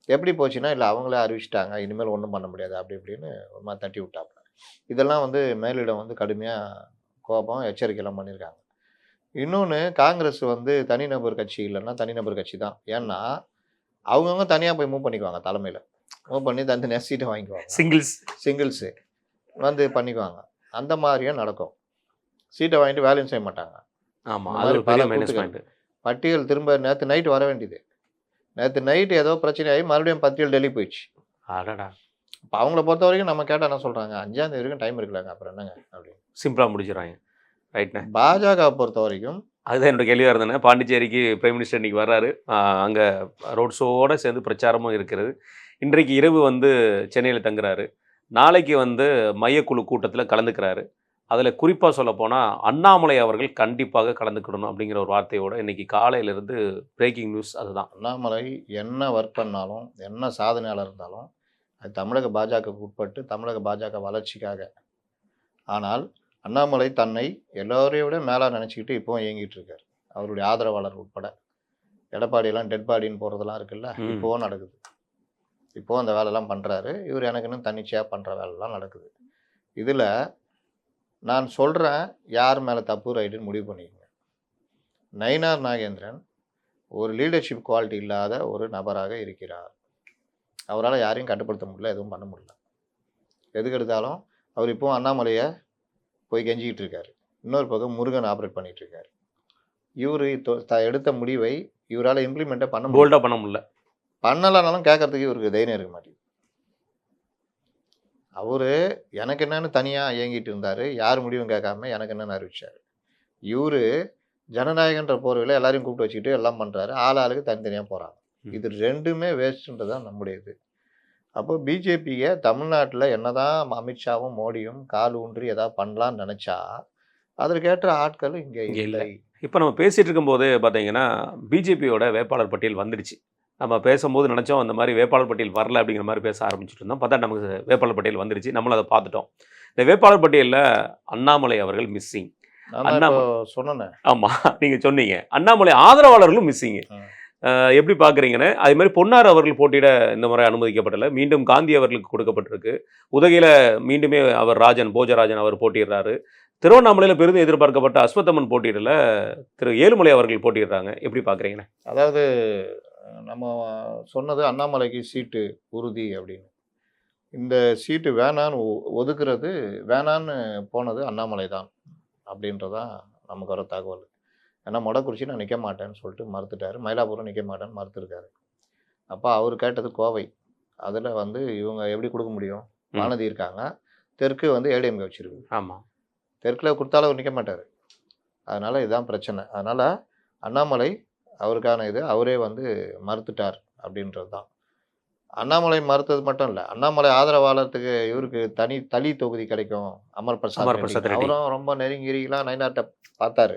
Speaker 2: எப்படி போச்சுன்னா, இல்லை அவங்களே அறிவிச்சிட்டாங்க, இனிமேல் ஒன்றும் பண்ண முடியாது அப்படி இப்படின்னு ஒரு மாதிரி தட்டி விட்டாப்புல. இதெல்லாம் வந்து மேலிடம் வந்து கடுமையாக கோபம் எச்சரிக்கையெல்லாம் பண்ணியிருக்காங்க. இன்னொன்று, காங்கிரஸ் வந்து தனிநபர் கட்சி இல்லைன்னா தனிநபர் கட்சி தான். ஏன்னா அவங்கவுங்க தனியாக போய் மூவ் பண்ணிக்குவாங்க, தலைமையில் மூவ் பண்ணி தனியாக சீட்டை வாங்கிக்குவாங்க, சிங்கிள்ஸு வந்து பண்ணிக்குவாங்க. அந்த மாதிரியும் நடக்கும். சீட்டை வாங்கிட்டு வேலையும் செய்ய மாட்டாங்க.
Speaker 1: ஆமாம்,
Speaker 2: பட்டியல் திரும்ப நேற்று நைட்டு வர வேண்டியது, நேற்று நைட்டு ஏதோ பிரச்சனை ஆகி மறுபடியும் பட்டியல் டெல்லி போயிடுச்சு. இப்போ அவங்கள பொறுத்த வரைக்கும் நம்ம கேட்டால் என்ன சொல்கிறாங்க, 5ஆம் தேதி வரைக்கும் டைம் இருக்கலாங்க, அப்புறம் என்னங்க அப்படின்னு
Speaker 1: சிம்பிளாக முடிச்சிடறாங்க. ரைட்ண்ணே.
Speaker 2: பாஜக பொறுத்த வரைக்கும்
Speaker 1: அதுதான் என்னோட கேள்வியாக இருந்தேன். பாண்டிச்சேரிக்கு பிரைம் மினிஸ்டர் இன்றைக்கி வர்றாரு, அங்கே ரோட் ஷோவோடு சேர்ந்து பிரச்சாரமும் இருக்கிறது. இன்றைக்கு இரவு வந்து சென்னையில் தங்குறாரு, நாளைக்கு வந்து மையக்குழு கூட்டத்தில் கலந்துக்கிறாரு. அதில் குறிப்பாக சொல்லப்போனால் அண்ணாமலை அவர்கள் கண்டிப்பாக கலந்துக்கிடணும் அப்படிங்கிற ஒரு வார்த்தையோடு இன்றைக்கி காலையிலேருந்து பிரேக்கிங் நியூஸ் அதுதான்.
Speaker 2: அண்ணாமலை என்ன ஒர்க் பண்ணாலும், என்ன சாதனையாளர் இருந்தாலும் அது தமிழக பாஜகவுக்கு உட்பட்டு தமிழக பாஜக வளர்ச்சிக்காக. ஆனால் அண்ணாமலை தன்னை எல்லோரையும் விட மேலாக நினச்சிக்கிட்டு இப்போவும் இயங்கிட்டு இருக்கார். அவருடைய ஆதரவாளர் உட்பட. எடப்பாடியெல்லாம் டெட் பாடின்னு போகிறதெல்லாம் இருக்குல்ல, இப்போவும் நடக்குது. இப்போது அந்த வேலையெல்லாம் பண்ணுறாரு. இவர் எனக்குன்னு தன்னிச்சையாக பண்ணுற வேலைலாம் நடக்குது. இதில் நான் சொல்கிறேன், யார் மேலே தப்பு ரைட்டுன்னு முடிவு பண்ணிக்கோங்க. நயினார் நாகேந்திரன் ஒரு லீடர்ஷிப் குவாலிட்டி இல்லாத ஒரு நபராக இருக்கிறார். அவரால் யாரையும் கட்டுப்படுத்த முடியல, எதுவும் பண்ண முடியல. எதுக்கு எடுத்தாலும் அவர் இப்போவும் அண்ணாமலையை போய் கெஞ்சிக்கிட்டு இருக்காரு. இன்னொரு பக்கம் முருகன் ஆப்ரேட் பண்ணிகிட்டு இருக்காரு. இவர் எடுத்த முடிவை இவரால் இம்ப்ளிமெண்ட்டை பண்ண முடியல. பண்ணலைனாலும் கேட்கறதுக்கு இவருக்கு தைரியம் இருக்க மாட்டேங்குது. அவர் எனக்கு என்னன்னு தனியாக இயங்கிட்டு இருந்தார், யார் முடிவும் கேட்காம எனக்கு என்னென்னு அறிவிச்சார். இவர் ஜனநாயகன்ற போர்வையில் எல்லாரையும் கூப்பிட்டு வச்சுக்கிட்டு எல்லாம் பண்ணுறாரு, ஆளுக்கு தனித்தனியாக போகிறாங்க. இது ரெண்டுமே வேஸ்ட்டுன்றது தான் நம்முடைய இது. அப்போ பிஜேபியை தமிழ்நாட்டில் என்னதான் அமித்ஷாவும் மோடியும் கால் ஊன்றி எதாவது பண்ணலான்னு நினச்சா அதற்கேற்ற ஆட்கள் இங்கே இல்லை.
Speaker 1: இப்போ நம்ம பேசிகிட்டு இருக்கும்போது பார்த்தீங்கன்னா பிஜேபியோட வேட்பாளர் பட்டியல் வந்துடுச்சு. நம்ம பேசும்போது நினச்சோம் அந்த மாதிரி வேட்பாளர் பட்டியல் வரல அப்படிங்கிற மாதிரி பேச ஆரம்பிச்சுட்டு இருந்தோம். பார்த்தா நமக்கு வேட்பாளர் பட்டியல் வந்துடுச்சு, நம்மளும் அதை பார்த்துட்டோம். இந்த வேட்பாளர் பட்டியலில் அண்ணாமலை அவர்கள் மிஸ்ஸிங்.
Speaker 2: சொன்னேன்.
Speaker 1: ஆமாம், நீங்கள் சொன்னீங்க. அண்ணாமலை ஆதரவாளர்களும் மிஸ்ஸிங்கு. எப்படி பார்க்குறீங்கன்னு. அதே மாதிரி பொன்னார் அவர்கள் போட்டியிட இந்த முறை அனுமதிக்கப்படலை, மீண்டும் காந்தி அவர்களுக்கு கொடுக்கப்பட்டிருக்கு. உதகையில் மீண்டுமே அவர் போஜராஜன் அவர் போட்டிடுறாரு. திருவண்ணாமலையில் பெரிதும் எதிர்பார்க்கப்பட்ட அஸ்வத்தம்மன் போட்டியிடல, திரு ஏழுமலை அவர்கள் போட்டிடுறாங்க. எப்படி பார்க்குறீங்கண்ணே?
Speaker 2: அதாவது நம்ம சொன்னது அண்ணாமலைக்கு சீட்டு உறுதி அப்படின்னு. இந்த சீட்டு வேணான்னு ஒதுக்குறது, வேணான்னு போனது அண்ணாமலை தான் அப்படின்றதான் நமக்கு வர தகவல். ஏன்னா மொடக்குறிச்சி நான் நிற்க மாட்டேன்னு சொல்லிட்டு மறுத்துட்டார். மயிலாப்பூரும் நிற்க மாட்டேன்னு மறுத்துருக்காரு. அப்போ அவர் கேட்டது கோவை. அதில் வந்து இவங்க எப்படி கொடுக்க முடியும்? வானதி இருக்காங்க, தெற்கு வந்து ஏடிஎம்கே வச்சிருக்கு.
Speaker 1: ஆமாம்.
Speaker 2: தெற்கில் கொடுத்தாலும் அவர் நிற்க மாட்டார். அதனால் இதுதான் பிரச்சனை. அதனால் அண்ணாமலை அவருக்கான இது அவரே வந்து மறுத்துட்டார் அப்படின்றது தான். அண்ணாமலை மறுத்தது மட்டும் இல்லை, அண்ணாமலை ஆதரவாளத்துக்கு இவருக்கு தனி தொகுதி கிடைக்கும். அமர் பிரசாத் ரெட்டி. அவரும் ரொம்ப நெருங்கிலாம் நயினார்ட்ட பார்த்தாரு.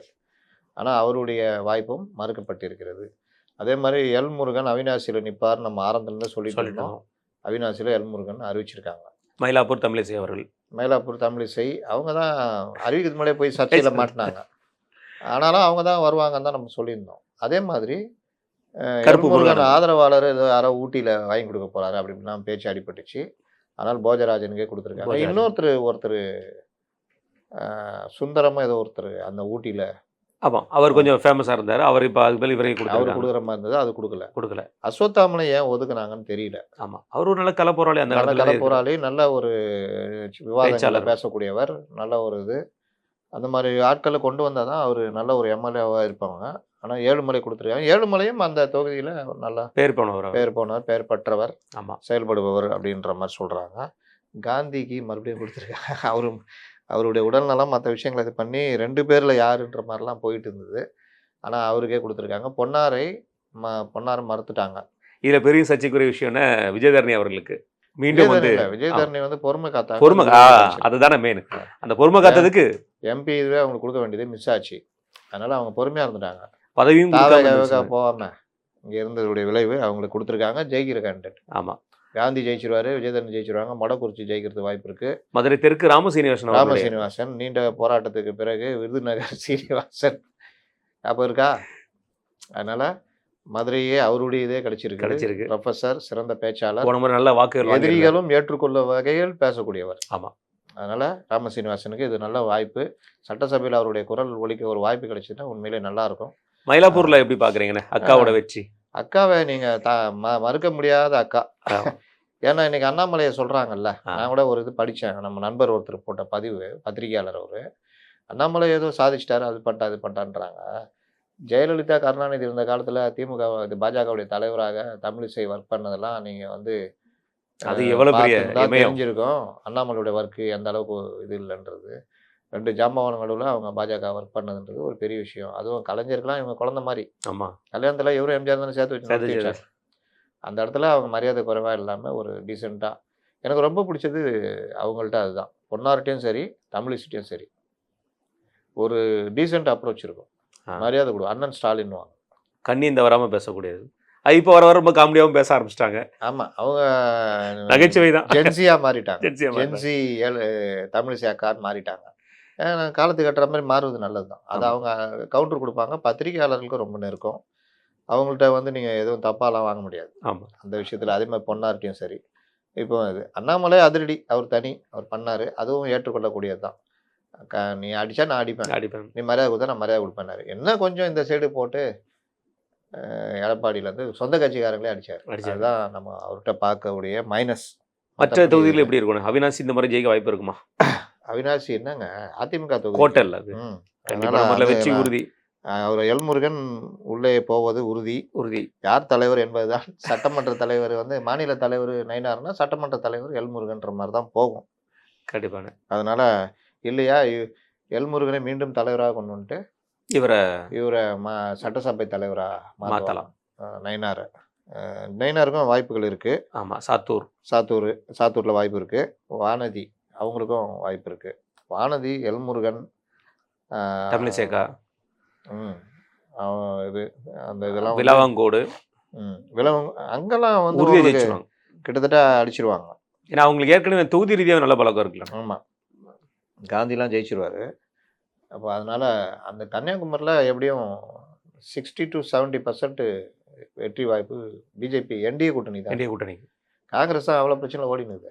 Speaker 2: ஆனால் அவருடைய வாய்ப்பும் மறுக்கப்பட்டிருக்கிறது. அதே மாதிரி எல் முருகன் அவினாசியில் நிற்பார். நம்ம ஆரம்பத்துலேருந்து சொல்லிட்டு இருந்தோம். அவினாசியில் எல் முருகன் அறிவிச்சிருக்காங்க.
Speaker 1: மயிலாப்பூர் தமிழிசை அவர்கள்.
Speaker 2: மயிலாப்பூர் தமிழிசை அவங்க தான் அறிவிக்கிறது முன்னாடியே போய் சர்ச்சையில் மாட்டினாங்க. ஆனாலும் அவங்க தான் வருவாங்கன்னு தான் நம்ம சொல்லியிருந்தோம். அதே மாதிரி கருப்பு முருகன் ஆதரவாளர் ஏதோ யாரோ ஊட்டியில் வாங்கி கொடுக்க போகிறாரு அப்படின்லாம் பேச்சு அடிபட்டுச்சு. ஆனால் போஜராஜனுக்கே கொடுத்துருக்காங்க. ஒருத்தர் சுந்தரமாக ஏதோ ஒருத்தர் அந்த ஊட்டியில்.
Speaker 1: ஆமாம், அவர் கொஞ்சம் ஃபேமஸாக இருந்தார். அவர் இப்போ அதுக்கு மேலே இவரே
Speaker 2: அவர் கொடுக்குற மாதிரி இருந்தது, அது கொடுக்கல. அஸ்வத்தாமலை ஏன் ஒதுக்குனாங்கன்னு தெரியல.
Speaker 1: ஆமாம், அவர் ஒரு நல்ல கள போராளி. அந்த
Speaker 2: கள போராளி, நல்ல ஒரு விவாதத்தில் பேசக்கூடியவர், நல்ல ஒரு இது. அந்த மாதிரி ஆட்களை கொண்டு வந்தால் தான் அவர் நல்ல ஒரு எம்எல்ஏவாக இருப்பாங்க. ஆனால் ஏழுமலை கொடுத்துருக்காங்க. ஏழுமலையும் அந்த தொகுதியில் நல்லா பேர் போனவர், பேர் பெற்றவர்,
Speaker 1: ஆமாம்,
Speaker 2: செயல்படுபவர் அப்படின்ற மாதிரி சொல்கிறாங்க. காந்திக்கு மறுபடியும் கொடுத்துருக்காங்க. அவருடைய உடல்நலம் மற்ற விஷயங்களை இது பண்ணி 2 பேரில் யாருன்ற மாதிரிலாம் போயிட்டு இருந்தது. ஆனால் அவருக்கே கொடுத்துருக்காங்க. பொன்னாரை மறுத்துட்டாங்க.
Speaker 1: இதில் பெரிய சர்ச்சைக்குரிய விஷயம்னா விஜயதரணி அவர்களுக்கு மீண்டும் வந்து
Speaker 2: விஜயதரணி வந்து பொறுமை
Speaker 1: அதுதானே மெயின். அந்த பொறுமை காத்ததுக்கு
Speaker 2: எம்பி இதுவே அவங்களுக்கு கொடுக்க வேண்டியது மிஸ் ஆச்சு. அதனால் அவங்க பொறுமையாக இருந்துட்டாங்க.
Speaker 1: பதவியும்
Speaker 2: போகாமல் இங்கே இருந்ததுடைய விளைவு அவங்களுக்கு கொடுத்துருக்காங்க. ஜெயிக்கிற கேண்டிடேட்.
Speaker 1: ஆமாம்,
Speaker 2: காந்தி ஜெயிச்சிருவாரு, விஜயதரணி ஜெயிச்சிருவாங்க. மொடக்குறிச்சி ஜெயிக்கிறது வாய்ப்பு இருக்கு.
Speaker 1: மதுரை தெற்கு ராமசீனிவாசன்
Speaker 2: நீண்ட போராட்டத்துக்கு பிறகு விருதுநகர் சீனிவாசன் அப்போ இருக்கா. அதனால மதுரையே அவருடைய இதே கிடைச்சிருக்கு. ப்ரொஃபஸர், சிறந்த பேச்சாளர்,
Speaker 1: நல்ல வாக்குகள்,
Speaker 2: எதிரிகளும் ஏற்றுக்கொள்ள வகையில் பேசக்கூடியவர்.
Speaker 1: ஆமாம்.
Speaker 2: அதனால ராமசீனிவாசனுக்கு இது நல்ல வாய்ப்பு. சட்டசபையில் அவருடைய குரல் ஒலிக்க ஒரு வாய்ப்பு கிடைச்சுன்னா உண்மையிலே நல்லா இருக்கும்.
Speaker 1: மயிலாப்பூர்ல எப்படி பாக்குறீங்கன்னு அக்காவோட வெற்றி?
Speaker 2: அக்காவை நீங்க மறுக்க முடியாத அக்கா. ஏன்னா இன்னைக்கு அண்ணாமலையை சொல்றாங்கல்ல. நான் கூட ஒரு இது படித்தேன். நம்ம நண்பர் ஒருத்தர் போட்ட பதிவு, பத்திரிகையாளர். அவரு அண்ணாமலை ஏதோ சாதிச்சிட்டாரு, அது பண்ணிட்டான்றாங்க. ஜெயலலிதா கருணாநிதி இருந்த காலத்துல திமுக பாஜகவுடைய தலைவராக தமிழிசை ஒர்க் பண்ணதெல்லாம் நீங்க வந்து
Speaker 1: அது எவ்வளவு பெரிய
Speaker 2: தெரிஞ்சிருக்கும். அண்ணாமலையுடைய ஒர்க்கு எந்த அளவுக்கு இது இல்லைன்றது. 2 ஜாம்பவான் நடுவில் அவங்க பாஜக ஒர்க் பண்ணதுன்றது ஒரு பெரிய விஷயம். அதுவும் கலைஞருக்கெல்லாம் இவங்க குழந்தை மாதிரி.
Speaker 1: ஆமாம்,
Speaker 2: கல்யாணத்தில் இவரும் எம்ஜிஆர் தானே சேர்த்து வச்சு அந்த இடத்துல அவங்க மரியாதை குறைவாக இல்லாமல் ஒரு டீசெண்டாக. எனக்கு ரொம்ப பிடிச்சது அவங்கள்ட்ட அதுதான். பொன்னார்ட்டையும் சரி, தமிழிசைட்டையும் சரி, ஒரு டீசெண்ட் அப்ரோச் இருக்கும். மரியாதை கொடு. அண்ணன் ஸ்டாலின் வாங்க,
Speaker 1: கண்ணீந்த வராமல் பேசக்கூடியது. இப்போ வர ரொம்ப காமெடியாகவும் பேச ஆரம்பிச்சிட்டாங்க.
Speaker 2: ஆமாம், அவங்க
Speaker 1: நகைச்சுவை தான்.
Speaker 2: ஜென்சியாக மாறிட்டாங்க. ஜென்சி தமிழிசை அக்கான்னு மாறிட்டாங்க. காலத்துக்கு கட்டுற மாதிரி மாறுவது நல்லது தான். அது அவங்க கவுண்டர் கொடுப்பாங்க. பத்திரிகையாளர்களுக்கு ரொம்ப நெருக்கம். அவங்கள்ட்ட வந்து நீங்கள் எதுவும் தப்பாலாம் வாங்க முடியாது.
Speaker 1: ஆமாம்,
Speaker 2: அந்த விஷயத்தில். அதே மாதிரி பொன்னார்ட்டையும் சரி. இப்போ இது அண்ணாமலை அதிரடி, அவர் தனி, அவர் பண்ணார். அதுவும் ஏற்றுக்கொள்ளக்கூடியது தான். நீ அடித்தா நான் அடிப்பேன், நீ மரியாதை கொடுத்தா நான் மரியாதை கொடுப்பேன்னாரு. என்ன கொஞ்சம் இந்த சைடு போட்டு எடப்பாடியிலேருந்து சொந்த கட்சிக்காரங்களே அடித்தார். அதுதான் நம்ம அவர்கிட்ட பார்க்கக்கூடிய மைனஸ்.
Speaker 1: மற்ற தொகுதியில் எப்படி இருக்கணும்? அவினாசி இந்த மாதிரி ஜெயிக்க வாய்ப்பு இருக்குமா?
Speaker 2: அவினாசி என்னங்க அதிமுக தொகுதி
Speaker 1: கோட்டல். வெற்றி உறுதி.
Speaker 2: அவர் எல் முருகன் உள்ளே போவது உறுதி. யார் தலைவர் என்பதுதான். சட்டமன்ற தலைவர் வந்து மாநில தலைவர் நயினார்னா சட்டமன்ற தலைவர் எல் முருகன்ற மாதிரி தான் போகும்
Speaker 1: கண்டிப்பான.
Speaker 2: அதனால இல்லையா எல் முருகனை மீண்டும் தலைவராக கொண்டு வந்துட்டு இவரை சட்டசபை தலைவராக மாற்றலாம். நயினாருக்கும் வாய்ப்புகள் இருக்கு.
Speaker 1: ஆமாம்,
Speaker 2: சாத்தூரில் வாய்ப்பு இருக்கு. வானதி அவங்களுக்கும் வாய்ப்பு இருக்கு. வானதி, எல் முருகன்,
Speaker 1: தமிழிசேகா,
Speaker 2: இது அந்த இதெல்லாம்
Speaker 1: விலவங்கோடு,
Speaker 2: அங்கெல்லாம் வந்து கிட்டத்தட்ட அடிச்சிருவாங்க.
Speaker 1: ஏன்னா அவங்களுக்கு ஏற்கனவே தொகுதி ரீதியாக நல்ல பழக்கம் இருக்குல்ல.
Speaker 2: ஆமாம், காந்திலாம் ஜெயிச்சிருவாரு. அப்போ அதனால அந்த கன்னியாகுமரியில் எப்படியும் 60 to 70% வெற்றி வாய்ப்பு பிஜேபி என்டிஏ கூட்டணி தான். காங்கிரஸ் தான் அவ்வளோ பிரச்சனை ஓடினுது.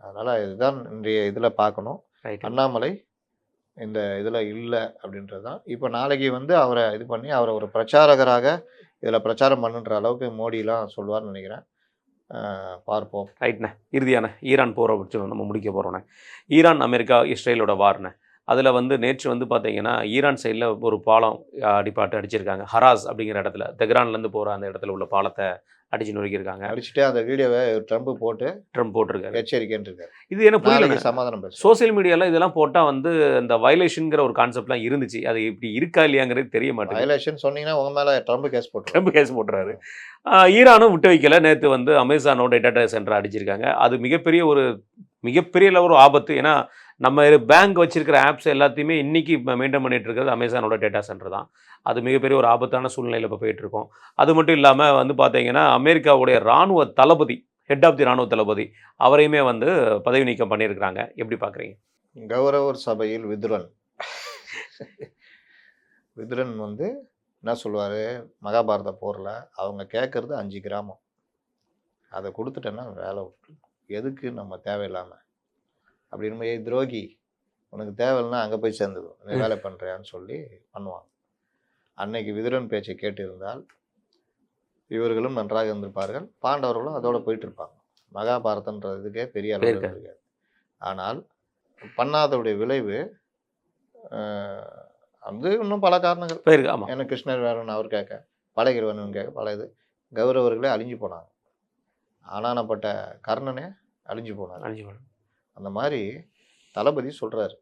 Speaker 2: அதனால் இதுதான் இன்றைய இதில் பார்க்கணும். அண்ணாமலை இந்த இதில் இல்லை அப்படின்றது தான். இப்போ நாளைக்கு வந்து அவரை இது பண்ணி அவரை ஒரு பிரச்சாரகராக இதில் பிரச்சாரம் பண்ணுன்ற அளவுக்கு மோடிலாம் சொல்லுவார்னு நினைக்கிறேன். பார்ப்போம்.
Speaker 1: ரைட்ண்ணே. இறுதியான ஈரான் போரை வச்சு நம்ம முடிக்க போகிறோண்ணே. ஈரான், அமெரிக்கா, இஸ்ரேலோட வார்ண்ணே. அதில் வந்து நேற்று வந்து பார்த்தீங்கன்னா ஈரான் சைடில் ஒரு பாலம் அடிச்சிருக்காங்க. ஹராஸ் அப்படிங்கிற இடத்துல, தெஹ்ரான்லேருந்து போகிற அந்த இடத்துல உள்ள பாலத்தை அடிச்சு நொறுக்கியிருக்காங்க.
Speaker 2: அடிச்சுட்டு அந்த வீடியோவை ட்ரம்ப் போட்டு
Speaker 1: ட்ரம்ப் போட்டிருக்காரு.
Speaker 2: எச்சரிக்கைன்னு இருக்காரு.
Speaker 1: இது என்ன புரியல.
Speaker 2: நாளைக்கு சமாதானம் பேச
Speaker 1: சோசியல் மீடியாவில் இதெல்லாம் போட்டால் வந்து இந்த வயலேஷனுங்கிற ஒரு கான்செப்ட்லாம் இருந்துச்சு. அது இப்படி இருக்கா இல்லையாங்கிறது தெரிய மாட்டேங்குது.
Speaker 2: வயலேஷன் சொன்னீங்கன்னா உங்க மேல ட்ரம்ப் கேஸ் போட்டு
Speaker 1: ட்ரம்ப் கேஸ் போட்டுறாரு. ஈரானும் விட்டு வைக்கல. நேற்று வந்து அமேசானோட டேட்டா சென்டர் அடிச்சிருக்காங்க. அது மிகப்பெரிய ஒரு ஆபத்து. ஏன்னா நம்ம பேங்க் வச்சிருக்கிற ஆப்ஸ் எல்லாத்தையுமே இன்னைக்கு மெயின்டைன் பண்ணிட்டு இருக்கிறது அமேசானோட டேட்டா சென்டர் தான். அது மிகப்பெரிய ஒரு ஆபத்தான சூழ்நிலையில் இப்போ போயிட்டு இருக்கோம். அது மட்டும் இல்லாமல் வந்து பார்த்தீங்கன்னா அமெரிக்காவுடைய இராணுவ தளபதி, ஹெட் ஆஃப் தி இராணுவ தளபதி, அவரையுமே வந்து பதவி நீக்கம் பண்ணியிருக்கிறாங்க. எப்படி பார்க்குறீங்க?
Speaker 2: கௌரவர் சபையில் விதுரன் விதுரன் வந்து என்ன சொல்லுவார், மகாபாரத போரில் அவங்க கேட்குறது 5 கிராமம், அதை கொடுத்துட்டேன்னா வேலை விட்டு எதுக்கு நம்ம தேவையில்லாமல் அப்படின்னு, துரோகி உனக்கு தேவையில்லைன்னா அங்கே போய் சேர்ந்துடும், நீ வேலை பண்ணுறியான்னு சொல்லி பண்ணுவாங்க. அன்னைக்கு விதுரன் பேச்சை கேட்டிருந்தால் இவர்களும் நன்றாக இருந்திருப்பார்கள், பாண்டவர்களும் அதோட போயிட்டு இருப்பாங்க. மகாபாரதன்றதுக்கே பெரிய அளவில் இருக்காது. ஆனால் பண்ணாதவுடைய விளைவு வந்து இன்னும் பல காரணங்கள்
Speaker 1: போயிருக்கு. ஆமாம்,
Speaker 2: ஏன்னா கிருஷ்ணர் வேணும்னு அவர் கேட்க, பழகிற வேணும்னு கேட்க, பல இது கௌரவர்களே அழிஞ்சு போனாங்க. ஆனானப்பட்ட கர்ணனே அழிஞ்சு போனாங்க. அந்த மாதிரி தளபதி சொல்கிறாரு,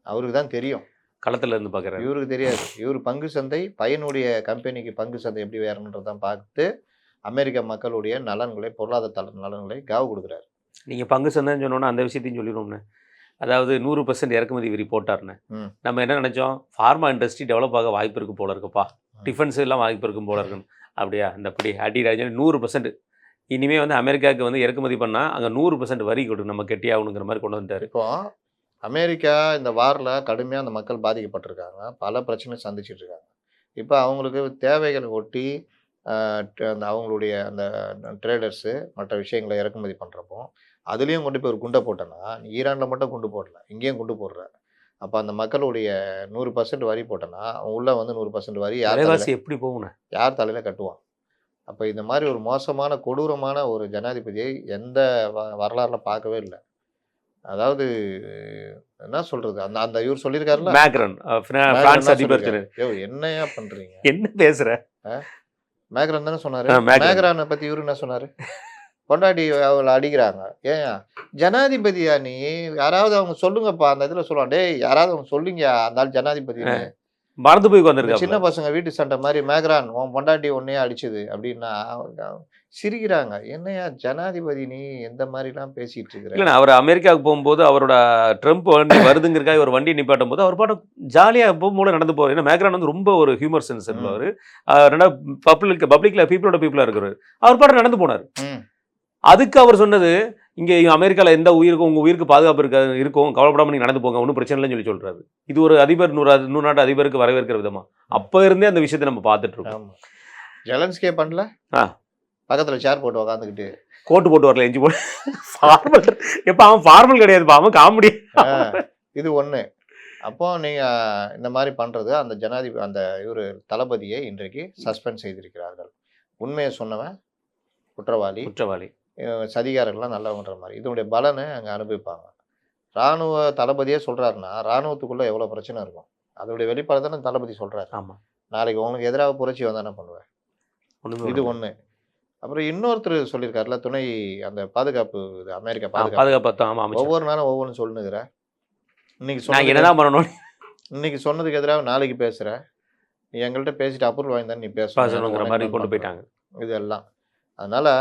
Speaker 2: அவருக்கு தான் தெரியும்,
Speaker 1: களத்தில் இருந்து பார்க்குறாரு,
Speaker 2: இவருக்கு தெரியாது. இவர் பங்கு சந்தை, பையனுடைய கம்பெனிக்கு பங்கு சந்தை எப்படி வேறன்றதான் பார்த்து அமெரிக்க மக்களுடைய நலன்களை, பொருளாதார நலன்களை காவு கொடுக்குறாரு.
Speaker 1: நீங்கள் பங்கு சந்தைன்னு சொன்னோன்னா அந்த விஷயத்தையும் சொல்லிடுவோம்னு. அதாவது 100% இறக்குமதி வரி போட்டார்னு நம்ம என்ன நினச்சோம், ஃபார்மா இண்டஸ்ட்ரி டெவலப் ஆக வாய்ப்பு இருக்குது போல இருக்குப்பா, டிஃபென்ஸ் எல்லாம் வாய்ப்பு இருக்கும் போல இருக்குன்னு. அப்படியா, இந்த படி அடிராஜன் 100% இனிமேல் வந்து அமெரிக்காவுக்கு வந்து இறக்குமதி பண்ணால் அங்கே 100% வரி கொடு, நம்ம கெட்டியாகணுங்கிற மாதிரி கொண்டு வந்துட்டார்.
Speaker 2: இப்போ அமெரிக்கா இந்த வாரில் கடுமையாக அந்த மக்கள் பாதிக்கப்பட்டிருக்காங்க, பல பிரச்சனை சந்திச்சுட்டு இருக்காங்க. இப்போ அவங்களுக்கு தேவைகளை ஒட்டி அந்த அவங்களுடைய அந்த ட்ரேடர்ஸு மற்ற விஷயங்களை இறக்குமதி பண்ணுறப்போ அதுலேயும் கொண்டு போய் ஒரு குண்டை போட்டேன்னா, நீ ஈரானில் மட்டும் குண்டு போடல, இங்கேயும் குண்டு போடுற. அப்போ அந்த மக்களுடைய 100% வரி போட்டேன்னா அவன் உள்ளே வந்து 100% வரி
Speaker 1: எப்படி போகணும், யார்
Speaker 2: தலையில் கட்டுவான். அப்போ இந்த மாதிரி ஒரு மோசமான கொடூரமான ஒரு ஜனாதிபதியை எந்த வரலாறுல பார்க்கவே இல்லை. அதாவது என்ன சொல்றது, அந்த அந்த இவர் சொல்லியிருக்காருல்ல,
Speaker 1: மேக்ரன் பிரான்ஸ் அதிபர்,
Speaker 2: என்னையா பண்றீங்க,
Speaker 1: என்ன பேசுற,
Speaker 2: மேக்ரன் தானே சொன்னாரு. மேக்ரானை பத்தி இவரு என்ன சொன்னாரு, கொண்டாடி அவளை அடிக்கிறாங்க, ஏன் ஜனாதிபதியா நீ, யாராவது அவங்க சொல்லுங்கப்பா, அந்த இதுல சொல்லுவான், டேய் யாராவது அவங்க சொல்லுங்க அந்த ஜனாதிபதி,
Speaker 1: மறந்து போய் வந்திருக்காங்க
Speaker 2: சின்ன பசங்க வீட்டு சண்டை மாதிரி, மேக்ரான் உன் பொண்டாட்டி ஒன்னையே அடிச்சுது அப்படின்னா சிரிக்கிறாங்க. என்னையா ஜனாதிபதி நீ எந்த மாதிரிலாம் பேசிட்டு இருக்கிற.
Speaker 1: இல்லை, அவர் அமெரிக்காவுக்கு போகும்போது அவரோட ட்ரம்ப் வண்டி வருதுங்கிறக்காக ஒரு வண்டியை நிப்பாட்டும் போது அவர் பாட்டு ஜாலியாக போகும்போது நடந்து போவார். ஏன்னா மேக்ரான் வந்து ரொம்ப ஒரு ஹியூமர் சென்ஸ் இருந்தவர். ரெண்டாவது பப்ளிக்ல பீப்புளோட இருக்கிறார். அவர் பாட்டு நடந்து போனார். அதுக்கு அவர் சொன்னது, இங்கே அமெரிக்காவில் எந்த உயிருக்கும் உங்கள் உயிருக்கு பாதுகாப்பு இருக்கும், கவலைப்படாமல் நீங்கள் நடந்து போங்க, ஒன்றும் பிரச்சனை இல்லைன்னு சொல்கிறாரு. இது ஒரு அதிபர் 100 நாட்டு அதிபருக்கு வரவேற்கிற விதமா அப்போ இருந்தே அந்த விஷயத்தை நம்ம பார்த்துட்டு இருக்கோம்.
Speaker 2: ஜெலன்ஸ்கே பண்ணல, பக்கத்தில் சேர் போட்டு உக்காந்துக்கிட்டு
Speaker 1: கோட்டு போட்டு வரல, எஞ்சி போட்டு ஃபார்மல். எப்போ அவன் ஃபார்மல் கிடையாதுப்பா, அவன் காமெடி.
Speaker 2: இது ஒன்று. அப்போ நீங்கள் இந்த மாதிரி பண்ணுறது, அந்த ஜனாதிபதி அந்த இவர் தளபதியை இன்றைக்கு சஸ்பெண்ட் செய்திருக்கிறார்கள். உண்மையை சொன்னவன் குற்றவாளி, சதிகாரர்கள்லாம் நல்லவன்ற மாதிரி இதனுடைய பலனை அங்கே அனுபவிப்பாங்க. இராணுவ தளபதியே சொல்கிறாருன்னா இராணுவத்துக்குள்ளே எவ்வளோ பிரச்சனை இருக்கும், அதோடைய வெளிப்பாடு தானே தளபதி சொல்கிறாரு.
Speaker 1: ஆமாம்,
Speaker 2: நாளைக்கு உங்களுக்கு எதிராக புரட்சி வந்தால் என்ன பண்ணுவேன், இது ஒன்று. அப்புறம் இன்னொருத்தர் சொல்லியிருக்காருல, துணை அந்த பாதுகாப்பு, அமெரிக்கா பாதுகாப்பு, ஒவ்வொரு நாளும் ஒவ்வொன்று சொல்லுங்கிற, இன்னைக்கு
Speaker 1: என்னதான் பண்ணணும்,
Speaker 2: இன்னைக்கு சொன்னதுக்கு எதிராக நாளைக்கு பேசுகிற, நீ எங்கள்கிட்ட பேசிட்டு அப்ரூவல் வாங்கி தான் நீ பேசணுங்கிற மாதிரி
Speaker 1: கொண்டு போயிட்டாங்க
Speaker 2: இதெல்லாம். அதனால்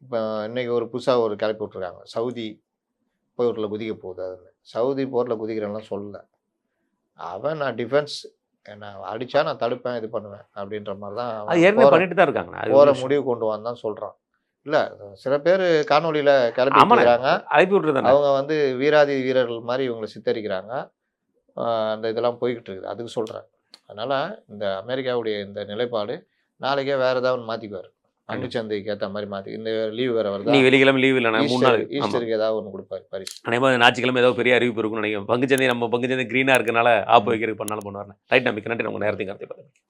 Speaker 2: இப்போ இன்றைக்கி ஒரு புதுசாக ஒரு கிளப்பி விட்ருக்காங்க, சவுதி போரில் குதிக்க போகுது. அதுன்னு சவுதி போரில் குதிக்கிறேன்லாம் சொல்லலை, அவன் நான் டிஃபென்ஸ், நான் அடித்தா நான் தடுப்பேன், இது பண்ணுவேன் அப்படின்ற மாதிரி தான்
Speaker 1: பண்ணிட்டு தான் இருக்காங்க.
Speaker 2: போகிற முடிவு கொண்டு வந்தான் சொல்கிறான். இல்லை, சில பேர் காணொலியில் கிளப்பிக்கிறாங்க,
Speaker 1: அழைப்பி விட்டுருந்தாங்க,
Speaker 2: அவங்க வந்து வீராதி வீரர்கள் மாதிரி இவங்களை சித்தரிக்கிறாங்க. அந்த இதெல்லாம் போய்கிட்டு இருக்குது, அதுக்கு சொல்கிறேன். அதனால் இந்த அமெரிக்காவுடைய இந்த நிலைப்பாடு நாளைக்கே வேறு ஏதாவது மாற்றிக்குவார், பங்குச்சந்தைக்கு ஏற்ற மாதிரி மாற்றி. இந்த லீவ் வேறு வருது,
Speaker 1: நீ வெள்ளிக்கிழமை லீவ் இல்லைனா 3 நாள்
Speaker 2: ஈஸ்டருக்கு ஏதாவது ஒன்று கொடுப்பாரு பரிசு.
Speaker 1: அதே ஞாயிற்றுக்கிழமை ஏதாவது பெரிய அறிவிப்பு இருக்குன்னு நினைக்கிறேன். பங்குச்சந்தை க்ரீனாக இருக்கனால ஆப்பு வைக்கிறதுக்கு பண்ணாலும் பண்ணுவார். ரைட், நம்பிக்கை. நன்றி, நம்ம நேரத்தையும் கருத்தை பார்த்து.